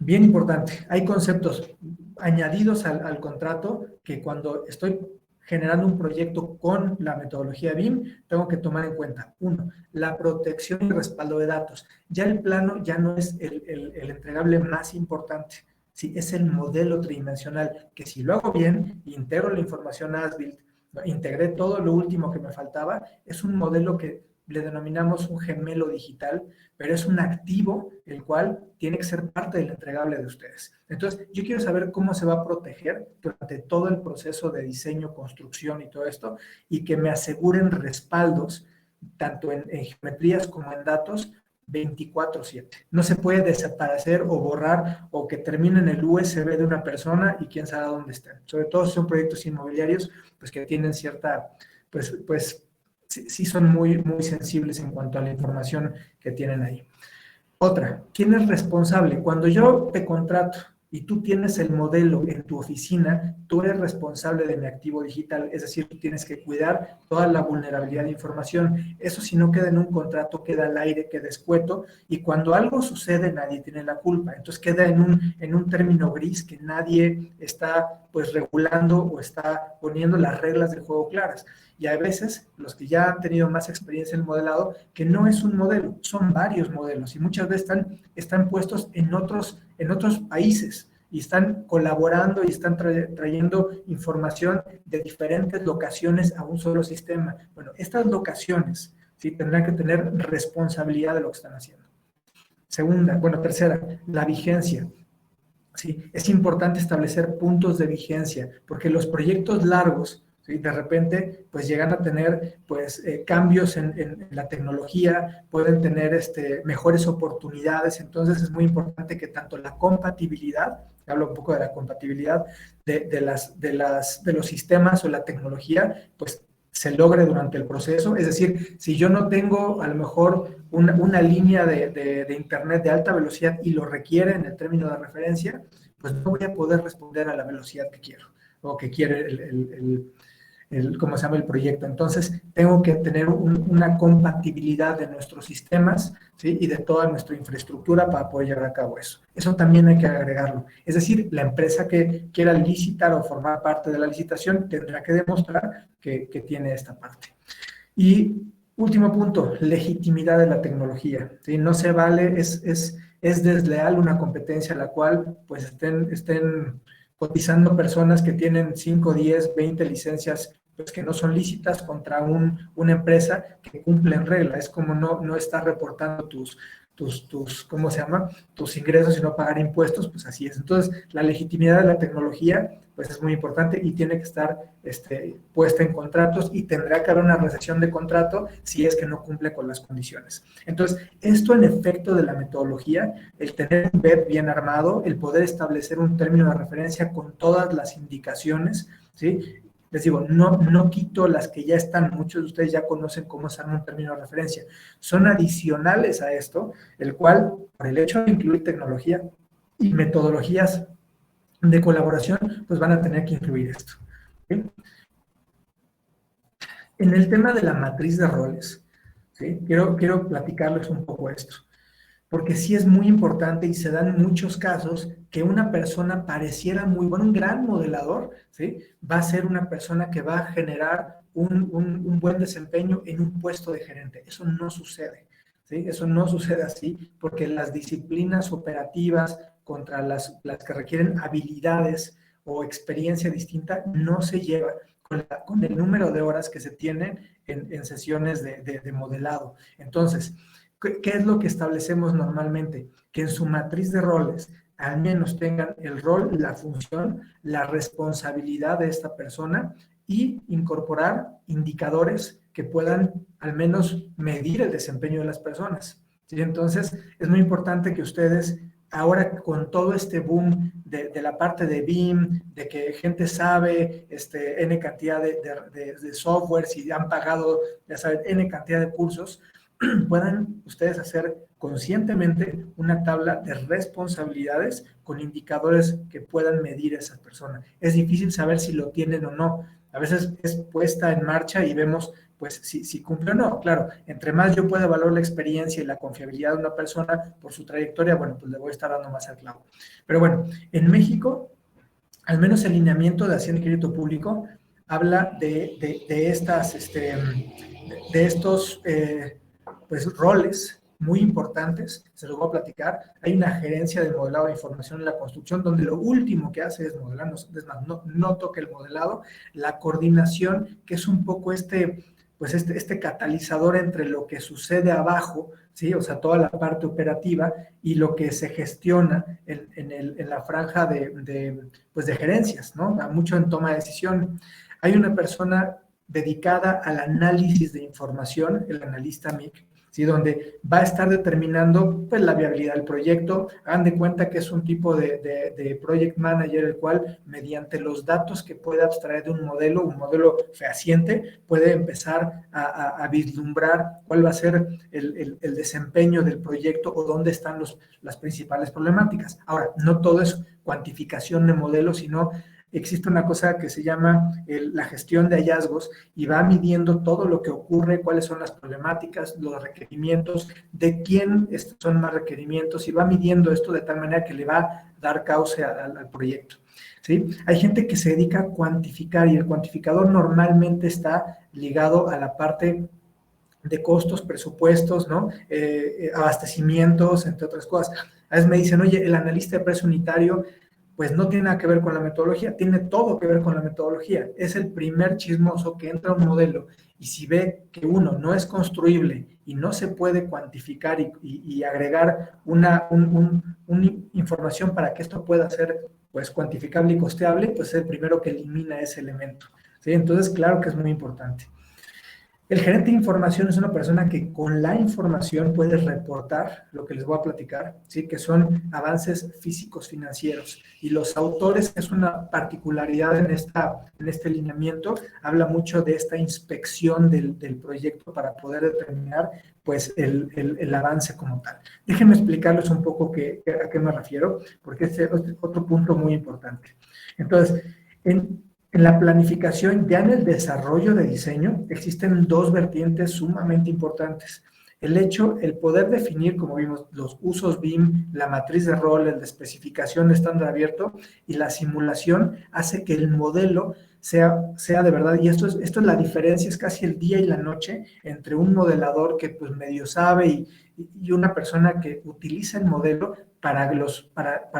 Bien importante, hay conceptos añadidos al contrato que cuando estoy generando un proyecto con la metodología BIM, tengo que tomar en cuenta. Uno, la protección y respaldo de datos. Ya el plano ya no es el entregable más importante, ¿sí? Es el modelo tridimensional, que si lo hago bien, integro la información as-built, integré todo lo último que me faltaba, es un modelo que le denominamos un gemelo digital, pero es un activo el cual tiene que ser parte del entregable de ustedes. Entonces, yo quiero saber cómo se va a proteger durante todo el proceso de diseño, construcción y todo esto, y que me aseguren respaldos, tanto en geometrías como en datos, 24/7. No se puede desaparecer o borrar o que termine en el USB de una persona y quién sabe dónde estén. Sobre todo si son proyectos inmobiliarios, pues que tienen cierta, pues sí son muy sensibles en cuanto a la información que tienen ahí. Otra, ¿quién es responsable? Cuando yo te contrato y tú tienes el modelo en tu oficina, tú eres responsable de mi activo digital, es decir, tú tienes que cuidar toda la vulnerabilidad de información. Eso si no queda en un contrato, queda al aire, queda escueto, y cuando algo sucede nadie tiene la culpa. Entonces queda en un término gris que nadie está pues regulando o está poniendo las reglas del juego claras. Y hay veces, los que ya han tenido más experiencia en el modelado, que no es un modelo, son varios modelos y muchas veces están puestos en otros países y están colaborando y están trayendo información de diferentes locaciones a un solo sistema. Bueno, estas locaciones sí tendrán que tener responsabilidad de lo que están haciendo. Tercera, la vigencia. Sí, es importante establecer puntos de vigencia, porque los proyectos largos, ¿sí?, de repente, pues llegan a tener pues, cambios en la tecnología, pueden tener mejores oportunidades, entonces es muy importante que tanto la compatibilidad, hablo un poco de la compatibilidad de los sistemas o la tecnología, pues se logre durante el proceso. Es decir, si yo no tengo a lo mejor una línea de internet de alta velocidad y lo requiere en el término de referencia, pues no voy a poder responder a la velocidad que quiero o que quiere ¿cómo se llama?, el proyecto. Entonces, tengo que tener una compatibilidad de nuestros sistemas, ¿sí?, y de toda nuestra infraestructura para poder llevar a cabo eso. Eso también hay que agregarlo. Es decir, la empresa que quiera licitar o formar parte de la licitación tendrá que demostrar que tiene esta parte. Y último punto, legitimidad de la tecnología, ¿sí? No se vale, es desleal una competencia a la cual pues estén cotizando personas que tienen 5, 10, 20 licencias pues que no son lícitas contra una empresa que cumple en regla. Es como no estar reportando tus ¿cómo se llama?, tus ingresos y no pagar impuestos, pues así es. Entonces, la legitimidad de la tecnología, pues es muy importante y tiene que estar puesta en contratos y tendrá que haber una rescisión de contrato si es que no cumple con las condiciones. Entonces, esto en efecto de la metodología, el tener un BEP bien armado, el poder establecer un término de referencia con todas las indicaciones, ¿sí?, les digo, no quito las que ya están, muchos de ustedes ya conocen cómo se arma un término de referencia, son adicionales a esto, el cual, por el hecho de incluir tecnología y metodologías de colaboración, pues van a tener que incluir esto. ¿Sí? En el tema de la matriz de roles, ¿sí? Quiero platicarles un poco esto, porque sí es muy importante y se dan muchos casos que una persona pareciera muy buena, un gran modelador, ¿sí? Va a ser una persona que va a generar un buen desempeño en un puesto de gerente. Eso no sucede, ¿sí? Eso no sucede así, porque las disciplinas operativas contra las que requieren habilidades o experiencia distinta no se lleva con el número de horas que se tienen en sesiones de modelado. Entonces, ¿qué es lo que establecemos normalmente? Que en su matriz de roles al menos tengan el rol, la función, la responsabilidad de esta persona y incorporar indicadores que puedan al menos medir el desempeño de las personas. ¿Sí? Entonces, es muy importante que ustedes, ahora con todo este boom de la parte de BIM, de que gente sabe N cantidad de softwares y han pagado, ya saben, N cantidad de cursos, puedan ustedes hacer conscientemente una tabla de responsabilidades con indicadores que puedan medir a esa persona. Es difícil saber si lo tienen o no. A veces es puesta en marcha y vemos pues si cumple o no. Claro, entre más yo pueda evaluar la experiencia y la confiabilidad de una persona por su trayectoria, bueno, pues le voy a estar dando más al clavo. Pero bueno, en México, al menos el lineamiento de Hacienda y Crédito Público habla de estos pues roles muy importantes, se los voy a platicar. Hay una gerencia de modelado de información en la construcción donde lo último que hace es modelar, es más, no toca el modelado, la coordinación, que es un poco pues este catalizador entre lo que sucede abajo, ¿sí? O sea, toda la parte operativa y lo que se gestiona en la franja pues de gerencias, ¿no? Mucho en toma de decisión. Hay una persona dedicada al análisis de información, el analista MIC, ¿sí? Donde va a estar determinando pues, la viabilidad del proyecto. Hagan de cuenta que es un tipo de project manager, el cual mediante los datos que puede abstraer de un modelo fehaciente, puede empezar a vislumbrar cuál va a ser el desempeño del proyecto o dónde están las principales problemáticas. Ahora, no todo es cuantificación de modelos, sino existe una cosa que se llama la gestión de hallazgos y va midiendo todo lo que ocurre, cuáles son las problemáticas, los requerimientos, de quién son más requerimientos y va midiendo esto de tal manera que le va a dar cauce al proyecto. ¿Sí? Hay gente que se dedica a cuantificar y el cuantificador normalmente está ligado a la parte de costos, presupuestos, ¿no? Abastecimientos, entre otras cosas. A veces me dicen, oye, el analista de precio unitario pues no tiene nada que ver con la metodología, tiene todo que ver con la metodología. Es el primer chismoso que entra a un modelo y si ve que uno no es construible y no se puede cuantificar y agregar una información para que esto pueda ser pues cuantificable y costeable, pues es el primero que elimina ese elemento. ¿Sí? Entonces, claro que es muy importante. El gerente de información es una persona que con la información puede reportar lo que les voy a platicar, ¿sí? Que son avances físicos financieros. Y los autores, que es una particularidad en este lineamiento, habla mucho de esta inspección del proyecto para poder determinar pues, el avance como tal. Déjenme explicarles un poco a qué me refiero, porque este es otro punto muy importante. Entonces, en la planificación, ya en el desarrollo de diseño, existen dos vertientes sumamente importantes. El poder definir, como vimos, los usos BIM, la matriz de roles, la especificación de estándar abierto y la simulación hace que el modelo sea de verdad. Y esto es la diferencia, es casi el día y la noche entre un modelador que pues medio sabe y una persona que utiliza el modelo para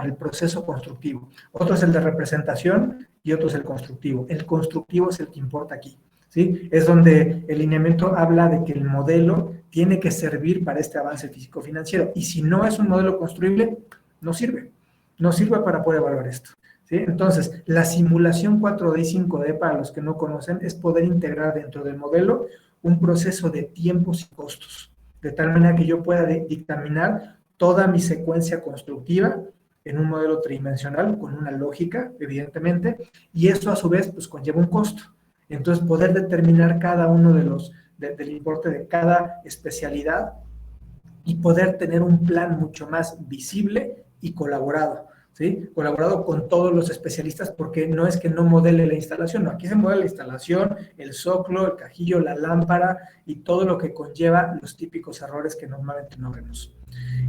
el proceso constructivo. Otro es el de representación y otro es el constructivo. El constructivo es el que importa aquí, ¿sí? Es donde el lineamiento habla de que el modelo tiene que servir para este avance físico-financiero. Y si no es un modelo construible, no sirve. No sirve para poder evaluar esto, ¿sí? Entonces, la simulación 4D y 5D, para los que no conocen, es poder integrar dentro del modelo un proceso de tiempos y costos, de tal manera que yo pueda dictaminar toda mi secuencia constructiva en un modelo tridimensional con una lógica, evidentemente, y eso a su vez pues conlleva un costo. Entonces, poder determinar cada uno del importe de cada especialidad y poder tener un plan mucho más visible y colaborado, ¿sí? Colaborado con todos los especialistas, porque no es que no modele la instalación, no, aquí se modela la instalación, el zoclo, el cajillo, la lámpara y todo lo que conlleva los típicos errores que normalmente no vemos.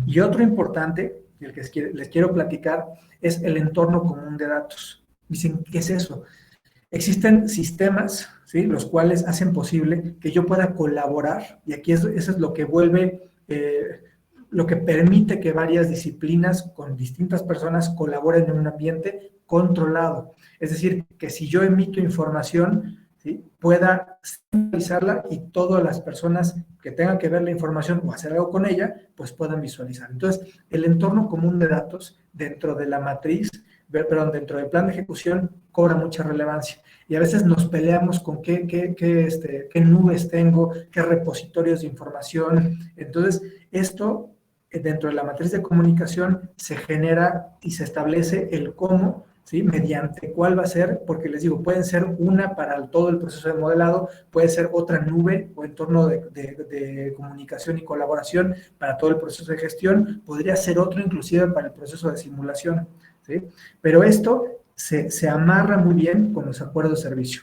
Y otro importante, el que les quiero platicar, es el entorno común de datos. Dicen, ¿qué es eso? Existen sistemas, ¿sí?, los cuales hacen posible que yo pueda colaborar, y aquí eso es lo que vuelve, lo que permite que varias disciplinas con distintas personas colaboren en un ambiente controlado. Es decir, que si yo emito información, ¿sí?, pueda visualizarla y todas las personas que tengan que ver la información o hacer algo con ella, pues puedan visualizar. Entonces, el entorno común de datos dentro de la matriz, perdón, dentro del plan de ejecución cobra mucha relevancia. Y a veces nos peleamos con qué nubes tengo, qué repositorios de información. Entonces, esto dentro de la matriz de comunicación se genera y se establece el cómo, ¿sí?, mediante cuál va a ser, porque les digo, pueden ser una para todo el proceso de modelado, puede ser otra nube o entorno de comunicación y colaboración para todo el proceso de gestión, podría ser otro inclusive para el proceso de simulación, ¿sí? Pero esto se amarra muy bien con los acuerdos de servicio.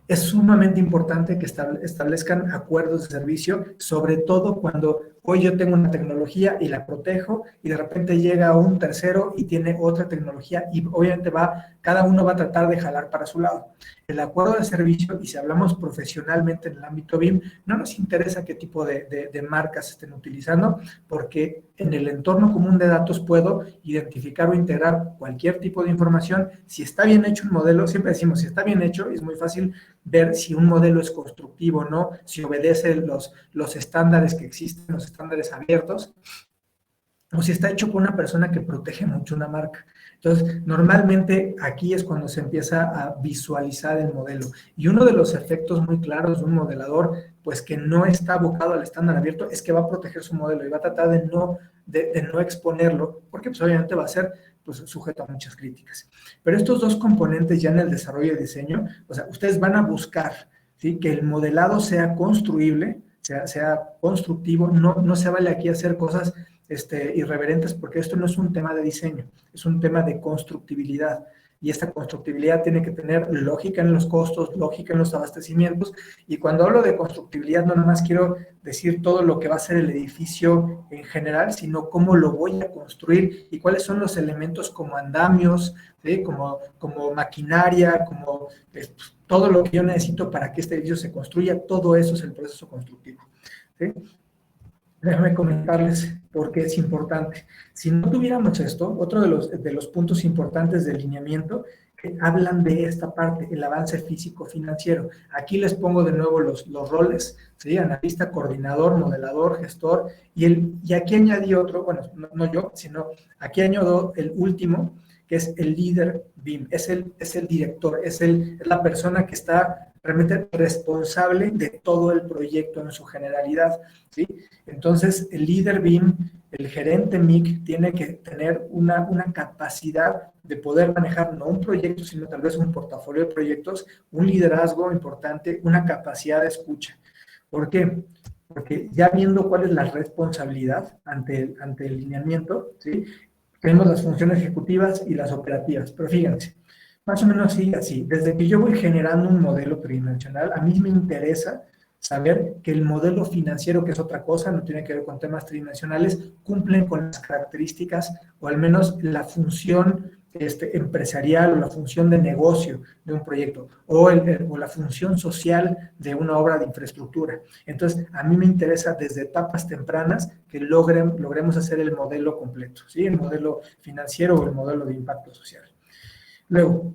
Es sumamente importante que establezcan acuerdos de servicio, sobre todo cuando hoy yo tengo una tecnología y la protejo y de repente llega un tercero y tiene otra tecnología y obviamente cada uno va a tratar de jalar para su lado. El acuerdo de servicio, y si hablamos profesionalmente en el ámbito BIM, no nos interesa qué tipo de marcas estén utilizando, porque en el entorno común de datos puedo identificar o integrar cualquier tipo de información. Si está bien hecho un modelo, siempre decimos, si está bien hecho, es muy fácil ver si un modelo es constructivo o no, si obedece los estándares que existen, los estándares abiertos, o si está hecho por una persona que protege mucho una marca. Entonces, normalmente aquí es cuando se empieza a visualizar el modelo. Y uno de los efectos muy claros de un modelador, pues que no está abocado al estándar abierto, es que va a proteger su modelo y va a tratar de no exponerlo, porque pues obviamente va a ser pues, sujeto a muchas críticas. Pero estos dos componentes ya en el desarrollo y diseño, o sea, ustedes van a buscar, ¿sí?, que el modelado sea construible, sea constructivo, no se vale aquí hacer cosas irreverentes, porque esto no es un tema de diseño, es un tema de constructibilidad. Y esta constructibilidad tiene que tener lógica en los costos, lógica en los abastecimientos. Y cuando hablo de constructibilidad, no nada más quiero decir todo lo que va a ser el edificio en general, sino cómo lo voy a construir y cuáles son los elementos como andamios, ¿sí?, como maquinaria, como todo lo que yo necesito para que este edificio se construya. Todo eso es el proceso constructivo, ¿sí? Déjame comentarles por qué es importante. Si no tuviéramos esto, otro de los puntos importantes del lineamiento que hablan de esta parte, el avance físico-financiero. Aquí les pongo de nuevo los roles, ¿sí?, analista, coordinador, modelador, gestor, y aquí añadí otro, bueno, no yo, sino aquí añado el último, que es el líder BIM, es el director, es la persona que está realmente responsable de todo el proyecto en su generalidad, ¿sí? Entonces, el líder BIM, el gerente MIC, tiene que tener una capacidad de poder manejar no un proyecto, sino tal vez un portafolio de proyectos, un liderazgo importante, una capacidad de escucha. ¿Por qué? Porque ya viendo cuál es la responsabilidad ante el lineamiento, ¿sí?, tenemos las funciones ejecutivas y las operativas, pero fíjense, más o menos sí, así. Desde que yo voy generando un modelo tridimensional, a mí me interesa saber que el modelo financiero, que es otra cosa, no tiene que ver con temas tridimensionales, cumplen con las características o al menos la función empresarial o la función de negocio de un proyecto o la función social de una obra de infraestructura. Entonces, a mí me interesa desde etapas tempranas que logremos hacer el modelo completo, ¿sí?, el modelo financiero o el modelo de impacto social. Luego,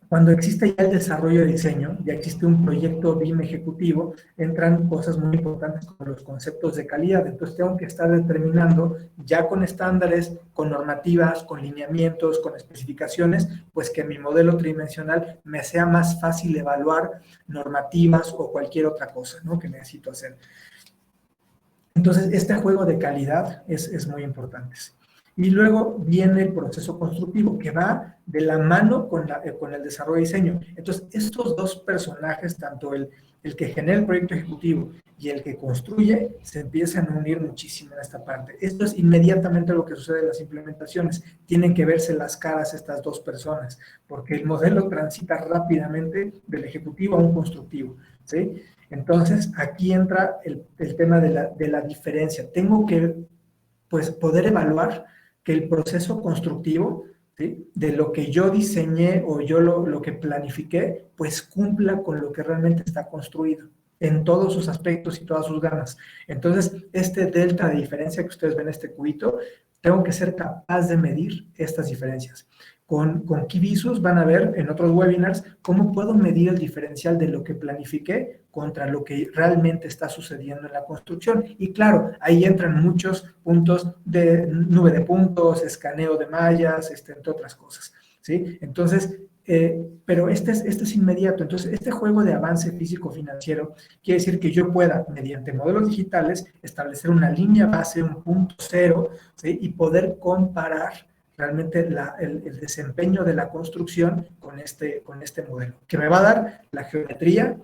cuando existe ya el desarrollo de diseño, ya existe un proyecto BIM ejecutivo, entran cosas muy importantes como los conceptos de calidad. Entonces tengo que estar determinando ya con estándares, con normativas, con lineamientos, con especificaciones, pues que mi modelo tridimensional me sea más fácil evaluar normativas o cualquier otra cosa, ¿no?, que necesito hacer. Entonces, este juego de calidad es muy importante. Y luego viene el proceso constructivo, que va de la mano con el desarrollo de diseño. Entonces, estos dos personajes, tanto el que genera el proyecto ejecutivo y el que construye, se empiezan a unir muchísimo en esta parte. Esto es inmediatamente lo que sucede en las implementaciones. Tienen que verse las caras estas dos personas, porque el modelo transita rápidamente del ejecutivo a un constructivo, ¿sí? Entonces, aquí entra el tema de la diferencia. Tengo que, pues, poder evaluar que el proceso constructivo, ¿sí?, de lo que yo diseñé o yo lo que planifiqué, pues cumpla con lo que realmente está construido en todos sus aspectos y todas sus gamas. Entonces, este delta de diferencia que ustedes ven en este cubito, tengo que ser capaz de medir estas diferencias. Con KeyVisus van a ver en otros webinars cómo puedo medir el diferencial de lo que planifiqué contra lo que realmente está sucediendo en la construcción. Y claro, ahí entran muchos puntos de nube de puntos, escaneo de mallas, entre otras cosas, ¿sí? Entonces, pero este es inmediato. Entonces, este juego de avance físico-financiero quiere decir que yo pueda, mediante modelos digitales, establecer una línea base, un punto cero, ¿sí?, y poder comparar realmente el desempeño de la construcción con este modelo, que me va a dar la geometría,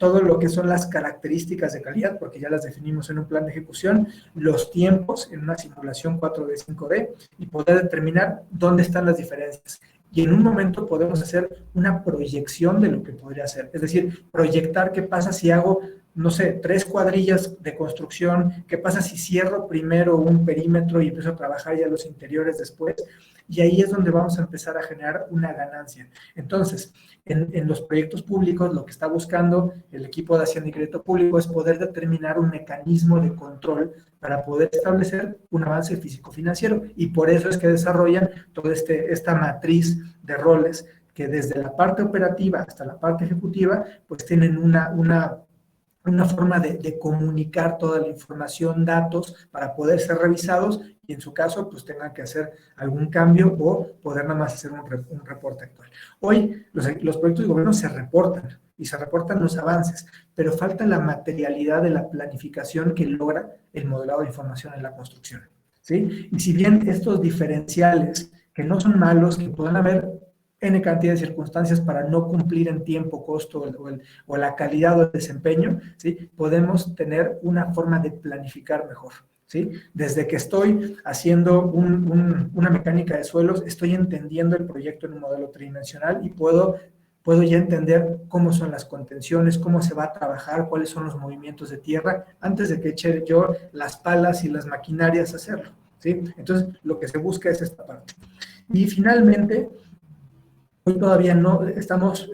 todo lo que son las características de calidad, porque ya las definimos en un plan de ejecución, los tiempos en una simulación 4D, 5D, y poder determinar dónde están las diferencias. Y en un momento podemos hacer una proyección de lo que podría ser, es decir, proyectar qué pasa si hago, no sé, 3 cuadrillas de construcción, qué pasa si cierro primero un perímetro y empiezo a trabajar ya los interiores después, y ahí es donde vamos a empezar a generar una ganancia. Entonces, en los proyectos públicos, lo que está buscando el equipo de Hacienda y Crédito Público es poder determinar un mecanismo de control para poder establecer un avance físico-financiero, y por eso es que desarrollan toda esta matriz de roles que desde la parte operativa hasta la parte ejecutiva, pues tienen una forma de comunicar toda la información, datos, para poder ser revisados y en su caso, pues tengan que hacer algún cambio o poder nada más hacer un reporte actual. Hoy los proyectos de gobierno se reportan y se reportan los avances, pero falta la materialidad de la planificación que logra el modelado de información en la construcción, ¿sí? Y si bien estos diferenciales, que no son malos, que pueden haber N cantidad de circunstancias para no cumplir en tiempo, costo o la calidad o el desempeño, ¿sí?, podemos tener una forma de planificar mejor, ¿sí? Desde que estoy haciendo una mecánica de suelos, estoy entendiendo el proyecto en un modelo tridimensional y puedo ya entender cómo son las contenciones, cómo se va a trabajar, cuáles son los movimientos de tierra, antes de que eche yo las palas y las maquinarias a hacerlo, ¿sí? Entonces, lo que se busca es esta parte. Y finalmente, hoy todavía no estamos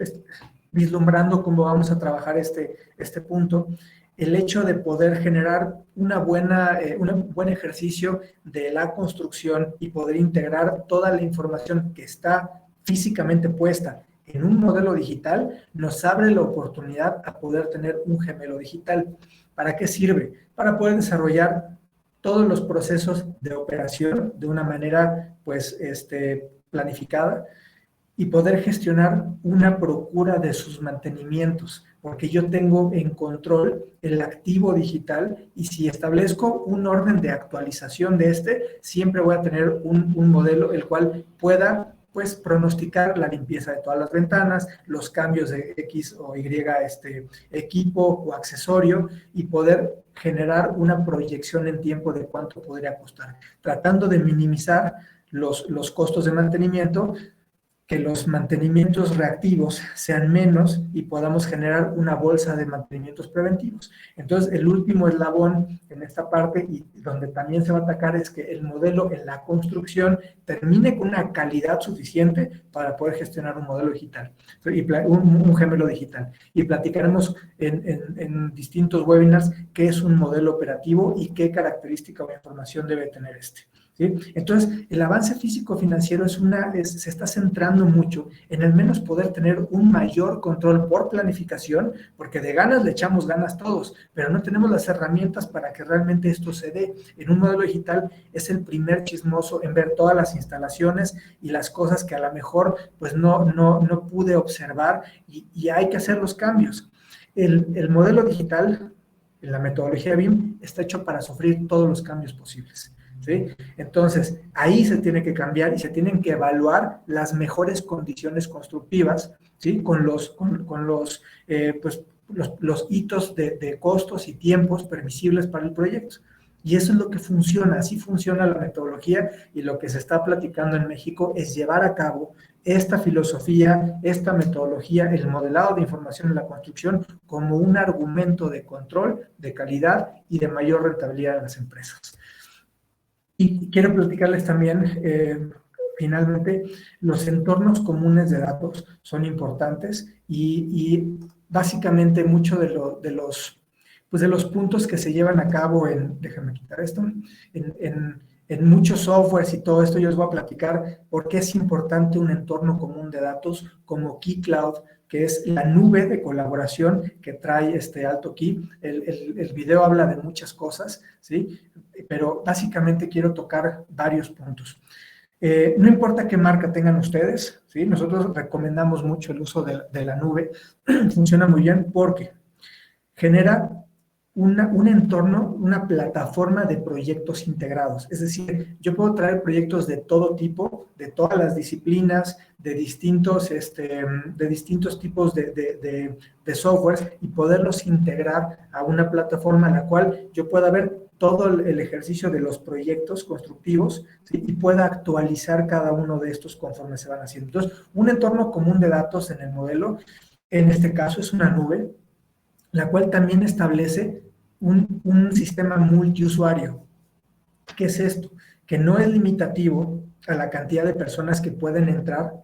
vislumbrando cómo vamos a trabajar este punto. El hecho de poder generar un buen ejercicio de la construcción y poder integrar toda la información que está físicamente puesta en un modelo digital nos abre la oportunidad a poder tener un gemelo digital. ¿Para qué sirve? Para poder desarrollar todos los procesos de operación de una manera, pues, planificada, y poder gestionar una procura de sus mantenimientos, porque yo tengo en control el activo digital y si establezco un orden de actualización de siempre voy a tener un modelo el cual pueda, pues, pronosticar la limpieza de todas las ventanas, los cambios de X o Y equipo o accesorio y poder generar una proyección en tiempo de cuánto podría costar, tratando de minimizar los costos de mantenimiento, que los mantenimientos reactivos sean menos y podamos generar una bolsa de mantenimientos preventivos. Entonces, el último eslabón en esta parte, y donde también se va a atacar, es que el modelo en la construcción termine con una calidad suficiente para poder gestionar un modelo digital, un gemelo digital. Y platicaremos en distintos webinars qué es un modelo operativo y qué característica o información debe tener ¿sí? Entonces, el avance físico-financiero se está centrando mucho en al menos poder tener un mayor control por planificación, porque de ganas le echamos ganas todos, pero no tenemos las herramientas para que realmente esto se dé. En un modelo digital es el primer chismoso en ver todas las instalaciones y las cosas que a lo mejor pues no pude observar y hay que hacer los cambios. El modelo digital, la metodología BIM, está hecho para sufrir todos los cambios posibles. ¿sí? Entonces, ahí se tiene que cambiar y se tienen que evaluar las mejores condiciones constructivas, ¿sí? Pues, los hitos de costos y tiempos permisibles para el proyecto. Y eso es lo que funciona, así funciona la metodología, y lo que se está platicando en México es llevar a cabo esta filosofía, esta metodología, el modelado de información en la construcción como un argumento de control, de calidad y de mayor rentabilidad de las empresas. Y quiero platicarles también, finalmente, los entornos comunes de datos son importantes, y básicamente mucho pues de los puntos que se llevan a cabo déjame quitar esto, en muchos softwares y todo esto. Yo les voy a platicar por qué es importante un entorno común de datos como Key Cloud, que es la nube de colaboración que trae Alto Key. El video habla de muchas cosas, ¿sí? Pero básicamente quiero tocar varios puntos. No importa qué marca tengan ustedes, ¿sí? Nosotros recomendamos mucho el uso de la nube. Funciona muy bien porque genera un entorno, una plataforma de proyectos integrados. Es decir, yo puedo traer proyectos de todo tipo, de todas las disciplinas, de distintos tipos de softwares, y poderlos integrar a una plataforma en la cual yo pueda ver todo el ejercicio de los proyectos constructivos, ¿sí? Y pueda actualizar cada uno de estos conforme se van haciendo. Entonces, un entorno común de datos en el modelo, en este caso es una nube, la cual también establece un sistema multiusuario. ¿Qué es esto? Que no es limitativo a la cantidad de personas que pueden entrar,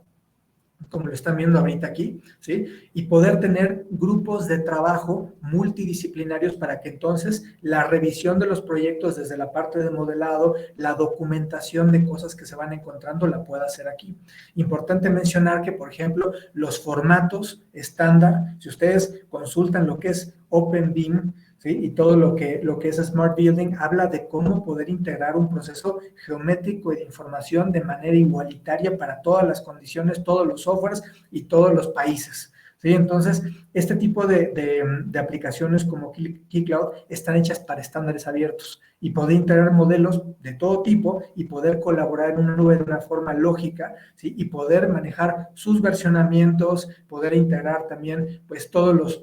como lo están viendo ahorita aquí, ¿sí? Y poder tener grupos de trabajo multidisciplinarios para que entonces la revisión de los proyectos desde la parte de modelado, la documentación de cosas que se van encontrando, la pueda hacer aquí. Importante mencionar que, por ejemplo, los formatos estándar, si ustedes consultan lo que es OpenBIM, ¿sí? Y todo lo que es Smart Building, habla de cómo poder integrar un proceso geométrico y de información de manera igualitaria para todas las condiciones, todos los softwares y todos los países, ¿sí? Entonces, este tipo de aplicaciones como Key Cloud están hechas para estándares abiertos, y poder integrar modelos de todo tipo y poder colaborar en una nube de una forma lógica, ¿sí? Y poder manejar sus versionamientos, poder integrar también pues todos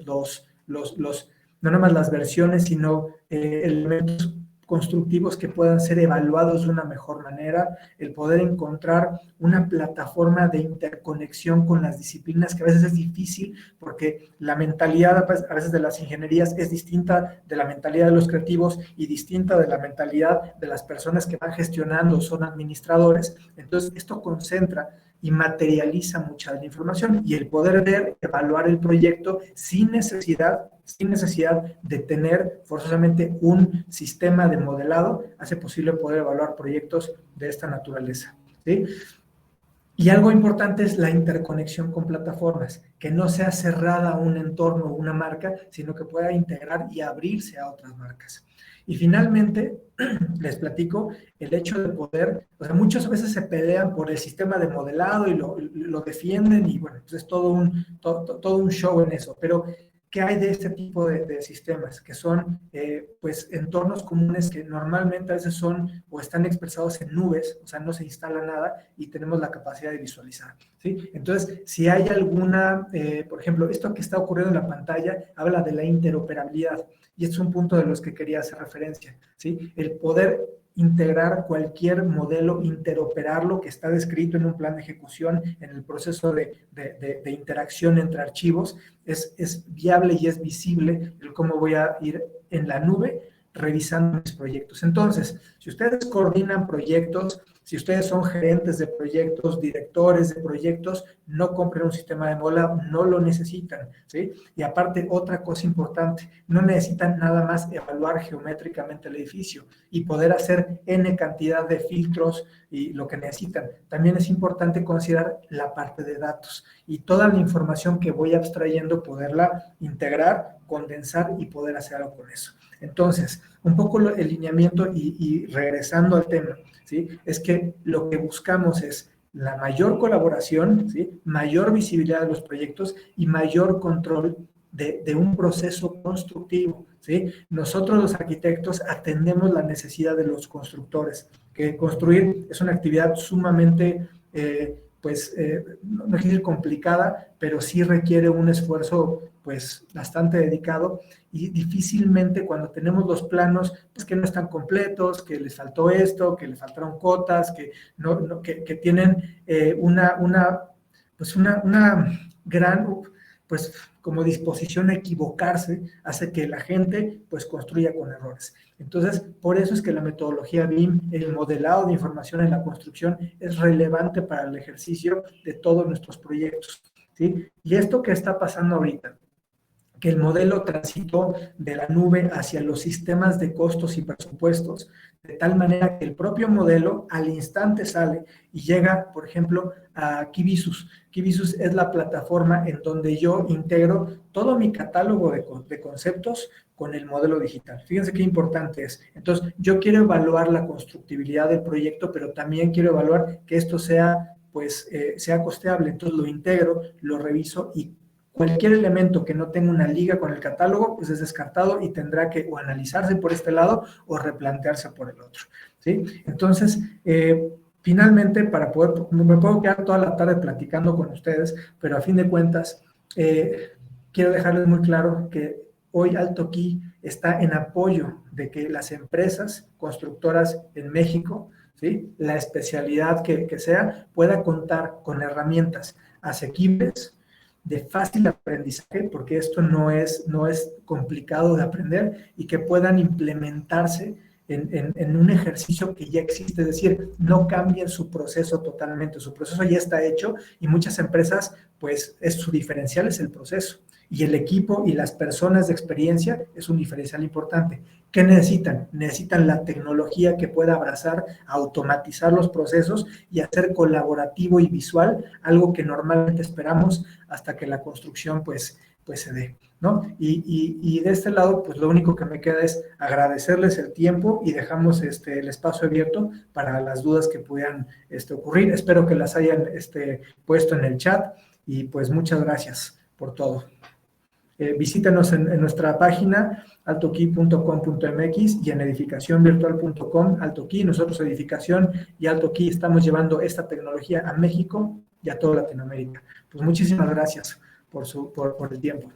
no nada más las versiones, sino elementos constructivos que puedan ser evaluados de una mejor manera, el poder encontrar una plataforma de interconexión con las disciplinas, que a veces es difícil porque la mentalidad a veces de las ingenierías es distinta de la mentalidad de los creativos y distinta de la mentalidad de las personas que van gestionando, son administradores. Entonces, esto concentra y materializa mucha de la información, y el poder ver, evaluar el proyecto sin necesidad de tener forzosamente un sistema de modelado, hace posible poder evaluar proyectos de esta naturaleza, ¿sí? Y algo importante es la interconexión con plataformas, que no sea cerrada a un entorno o una marca, sino que pueda integrar y abrirse a otras marcas. Y finalmente, les platico el hecho de poder, o sea, muchas veces se pelean por el sistema de modelado y lo defienden, y bueno, pues es todo un show en eso, pero ¿qué hay de este tipo de sistemas? Que son, pues, entornos comunes que normalmente a veces son o están expresados en nubes, o sea, no se instala nada y tenemos la capacidad de visualizar, ¿sí? Entonces, si hay alguna, por ejemplo, esto que está ocurriendo en la pantalla habla de la interoperabilidad, y es un punto de los que quería hacer referencia, ¿sí? El poder integrar cualquier modelo, interoperarlo, que está descrito en un plan de ejecución, en el proceso de interacción entre archivos, es viable y es visible el cómo voy a ir en la nube revisando mis proyectos. Entonces, si ustedes coordinan proyectos, si ustedes son gerentes de proyectos, directores de proyectos, no compren un sistema de modelado, no lo necesitan, ¿sí? Y aparte, otra cosa importante, no necesitan nada más evaluar geométricamente el edificio y poder hacer N cantidad de filtros y lo que necesitan. También es importante considerar la parte de datos y toda la información que voy abstrayendo, poderla integrar, condensar y poder hacer algo con eso. Entonces, un poco el lineamiento y regresando al tema, ¿sí? Es que lo que buscamos es la mayor colaboración, ¿sí? Mayor visibilidad de los proyectos y mayor control de un proceso constructivo, ¿sí? Nosotros los arquitectos atendemos la necesidad de los constructores, que construir es una actividad sumamente, no quiero decir complicada, pero sí requiere un esfuerzo pues bastante dedicado, y difícilmente cuando tenemos los planos pues que no están completos, que les faltó esto, que les faltaron cotas, que tienen una gran pues como disposición a equivocarse, hace que la gente pues construya con errores. Entonces, por eso es que la metodología BIM, el modelado de información en la construcción, es relevante para el ejercicio de todos nuestros proyectos, ¿sí? Y esto que está pasando ahorita, que el modelo transitó de la nube hacia los sistemas de costos y presupuestos, de tal manera que el propio modelo al instante sale y llega, por ejemplo, a Kivisus. Kivisus es la plataforma en donde yo integro todo mi catálogo de conceptos con el modelo digital. Fíjense qué importante es. Entonces, yo quiero evaluar la constructibilidad del proyecto, pero también quiero evaluar que esto sea, sea costeable. Entonces, lo integro, lo reviso y cualquier elemento que no tenga una liga con el catálogo, pues es descartado y tendrá que o analizarse por este lado o replantearse por el otro, ¿sí? Entonces, finalmente, me puedo quedar toda la tarde platicando con ustedes, pero a fin de cuentas, quiero dejarles muy claro que hoy AltoKey está en apoyo de que las empresas constructoras en México, ¿sí?, la especialidad que sea, pueda contar con herramientas asequibles, de fácil aprendizaje, porque esto no es complicado de aprender, y que puedan implementarse en un ejercicio que ya existe, es decir, no cambien su proceso totalmente, su proceso ya está hecho, y muchas empresas, pues, su diferencial es el proceso, y el equipo y las personas de experiencia es un diferencial importante. ¿Qué necesitan? Necesitan la tecnología que pueda abrazar, automatizar los procesos y hacer colaborativo y visual, algo que normalmente esperamos hasta que la construcción pues se dé, ¿no? Y de este lado, pues lo único que me queda es agradecerles el tiempo, y dejamos el espacio abierto para las dudas que pudieran ocurrir. Espero que las hayan puesto en el chat, y pues muchas gracias por todo. Visítenos en nuestra página altokey.com.mx y en edificacionvirtual.com, AltoKey. Nosotros, Edificación y AltoKey, estamos llevando esta tecnología a México y a toda Latinoamérica. Pues muchísimas gracias por el tiempo.